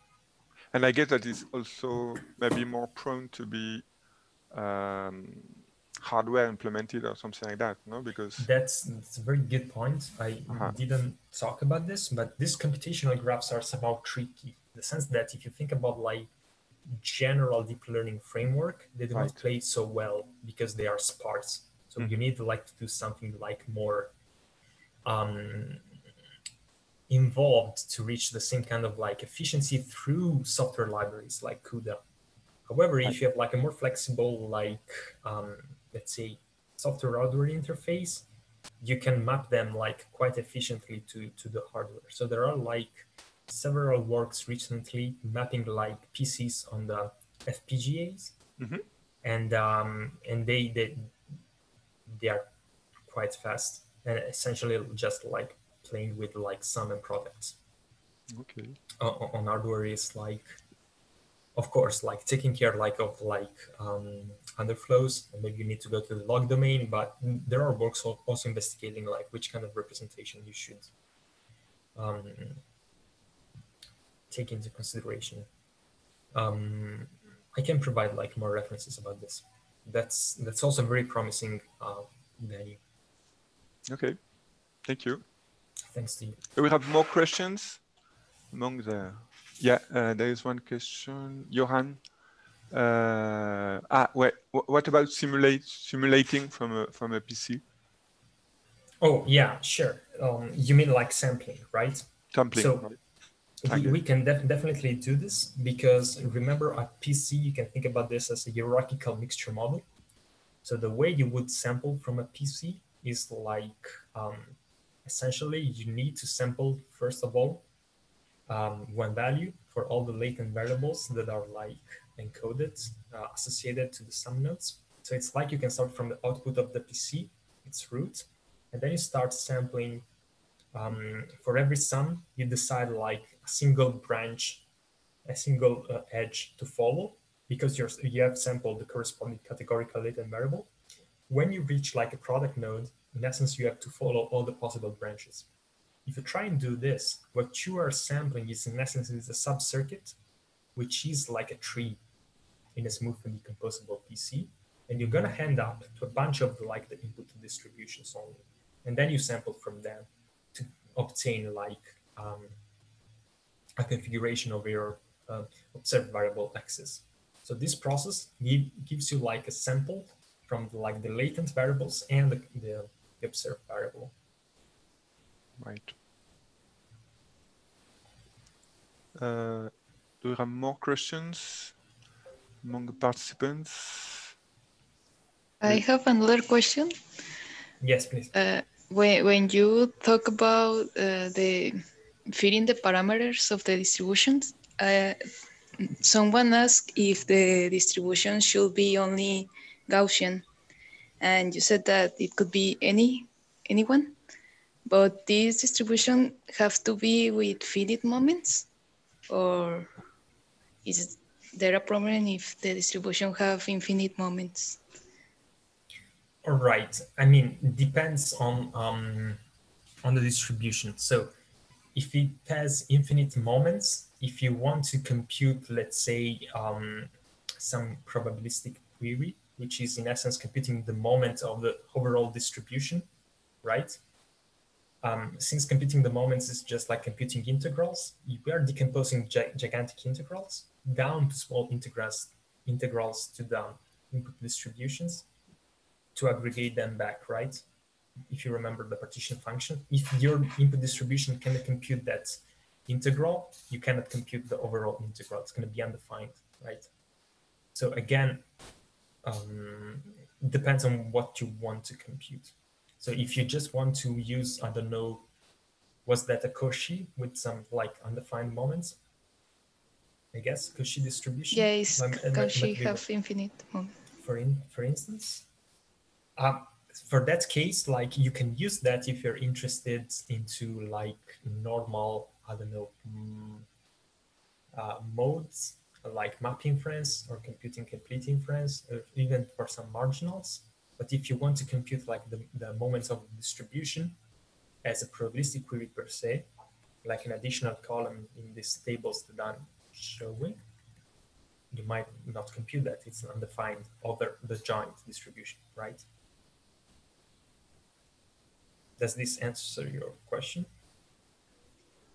And I guess that is also maybe more prone to be hardware implemented or something like that, no? Because that's a very good point. I didn't talk about this, but these computational graphs are somehow tricky in the sense that if you think about like general deep learning framework, they do not play so well because they are sparse. So you need like to do something like more involved to reach the same kind of like efficiency through software libraries like CUDA. However, if you have like a more flexible, like let's say software hardware interface, you can map them like quite efficiently to the hardware. So there are like several works recently mapping like PCs on the FPGAs, and they are quite fast and essentially just like playing with like sum and products. On hardware is like, of course, like taking care like of like underflows, and maybe you need to go to the log domain, but there are works also investigating like which kind of representation you should take into consideration. I can provide like more references about this. That's also very promising venue. Okay, thank you. Thanks to you. Do we have more questions among the? Yeah, there is one question, Johan. Wait, what about simulating from a PC? Oh yeah, sure. You mean like sampling, right? Sampling. So we can definitely do this because remember at PC you can think about this as a hierarchical mixture model. So the way you would sample from a PC is like essentially you need to sample first of all one value for all the latent variables that are like encoded associated to the sum nodes. So it's like you can start from the output of the PC, its root, and then you start sampling. For every sum, you decide like a single branch, a single edge to follow because you have sampled the corresponding categorical latent variable. When you reach like a product node, in essence, you have to follow all the possible branches. If you try and do this, what you are sampling is in essence is a sub-circuit, which is like a tree in a smooth and decomposable PC. And you're gonna end up to a bunch of like the input distributions only. And then you sample from them to obtain like a configuration of your observed variable axis. So this process gives you like a sample from like the latent variables and the observed variable. Right. Do you have more questions among the participants? I have another question. Yes, please. When you talk about the fitting the parameters of the distributions, someone asked if the distribution should be only Gaussian, and you said that it could be anyone, but this distribution have to be with fitted moments, or is there a problem if the distribution have infinite moments? All right. I mean, depends on the distribution. So if it has infinite moments, if you want to compute, let's say, some probabilistic query, which is in essence computing the moment of the overall distribution, right? Since computing the moments is just like computing integrals, we are decomposing gigantic integrals down to small integrals to the input distributions to aggregate them back, right? If you remember the partition function, if your input distribution cannot compute that integral, you cannot compute the overall integral. It's going to be undefined, right? So again, it depends on what you want to compute. So if you just want to use, I don't know, was that a Cauchy with some like undefined moments? I guess Cauchy distribution. Yeah, it's Cauchy have infinite moments. For instance, for that case, like you can use that if you're interested into like normal, I don't know, modes like map inference or computing complete inference, or even for some marginals. But if you want to compute like the moments of distribution as a probabilistic query per se, like an additional column in these tables that I'm showing, you might not compute that. It's undefined over the joint distribution, right? Does this answer your question?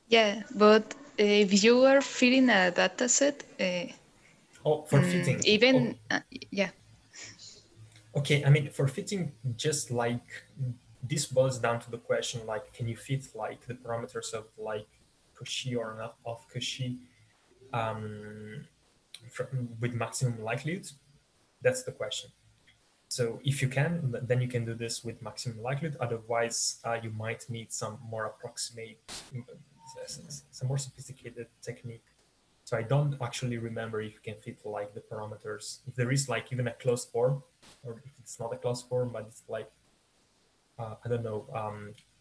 Yeah, but if you are fitting a data set, oh, for fitting. Even, yeah. Okay, I mean, for fitting, just like this boils down to the question, like, can you fit like the parameters of like Cauchy or not of Cauchy with maximum likelihood? That's the question. So if you can, then you can do this with maximum likelihood. Otherwise, you might need some more approximate, some more sophisticated technique. So I don't actually remember if you can fit like the parameters. If there is like even a closed form, or if it's not a closed form, but it's like, I don't know,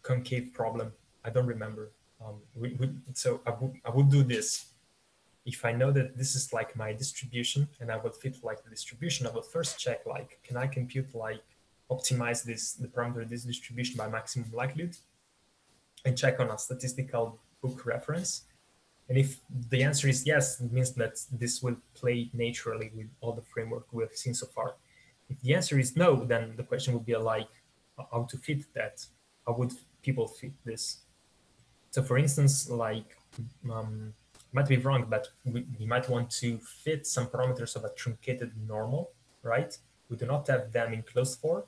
concave problem. I don't remember. So I would do this. If I know that this is like my distribution and I would fit like the distribution, I would first check like, can I compute like optimize the parameter of this distribution by maximum likelihood, and check on a statistical book reference. And if the answer is yes, it means that this will play naturally with all the framework we've seen so far. If the answer is no, then the question would be like, how to fit that? How would people fit this? So for instance, like, might be wrong, but we might want to fit some parameters of a truncated normal, right? We do not have them in closed form,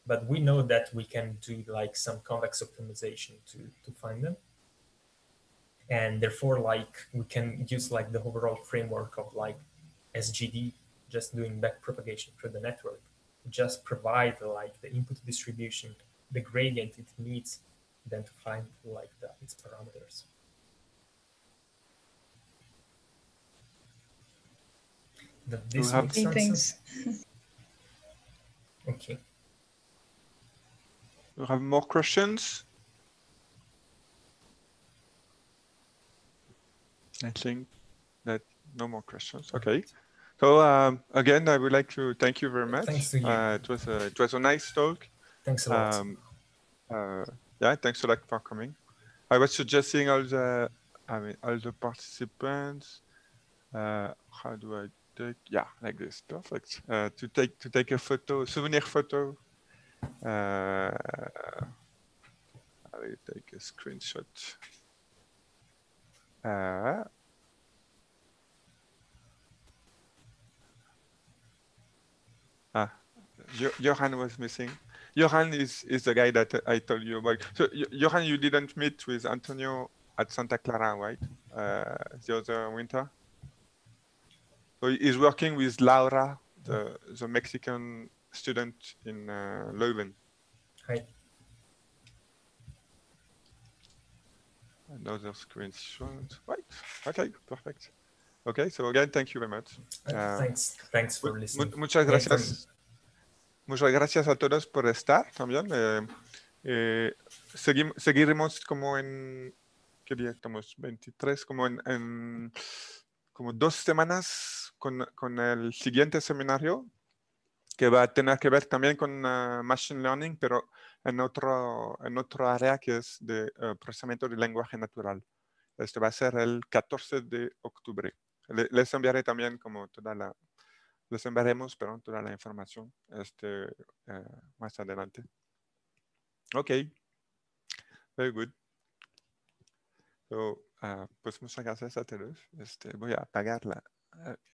but we know that we can do like some convex optimization to find them. And therefore, like, we can use like the overall framework of like SGD, just doing back propagation through the network, just provide like the input distribution, the gradient it needs, then to find like its parameters. This makes sense. Okay. You have more questions? I think that no more questions. Okay. So again, I would like to thank you very much. Thanks to you. It was a nice talk. Thanks a lot. Yeah, thanks a lot for coming. I was suggesting all the participants. How do I take? Yeah, like this. Perfect. To take a photo, souvenir photo. I will take a screenshot. Johan was missing. Johan is the guy that I told you about. So Johan, you didn't meet with Antonio at Santa Clara, right? The other winter. So he's working with Laura, the Mexican student in Leuven. Hi. Another screenshot. Right. Okay. Perfect. Okay. So again, thank you very much. Thanks for listening. Muchas gracias. Muchas gracias a todos por estar también. Seguiremos como en, ¿qué día estamos? 23, como en como 2 semanas con el siguiente seminario, que va a tener que ver también con Machine Learning, pero en otro área que es de procesamiento de lenguaje natural. Este va a ser el 14 de octubre. Les enviaré también como les enviaremos, perdón, toda la información más adelante. Ok. Very good. So, pues muchas gracias a todos. Voy a apagar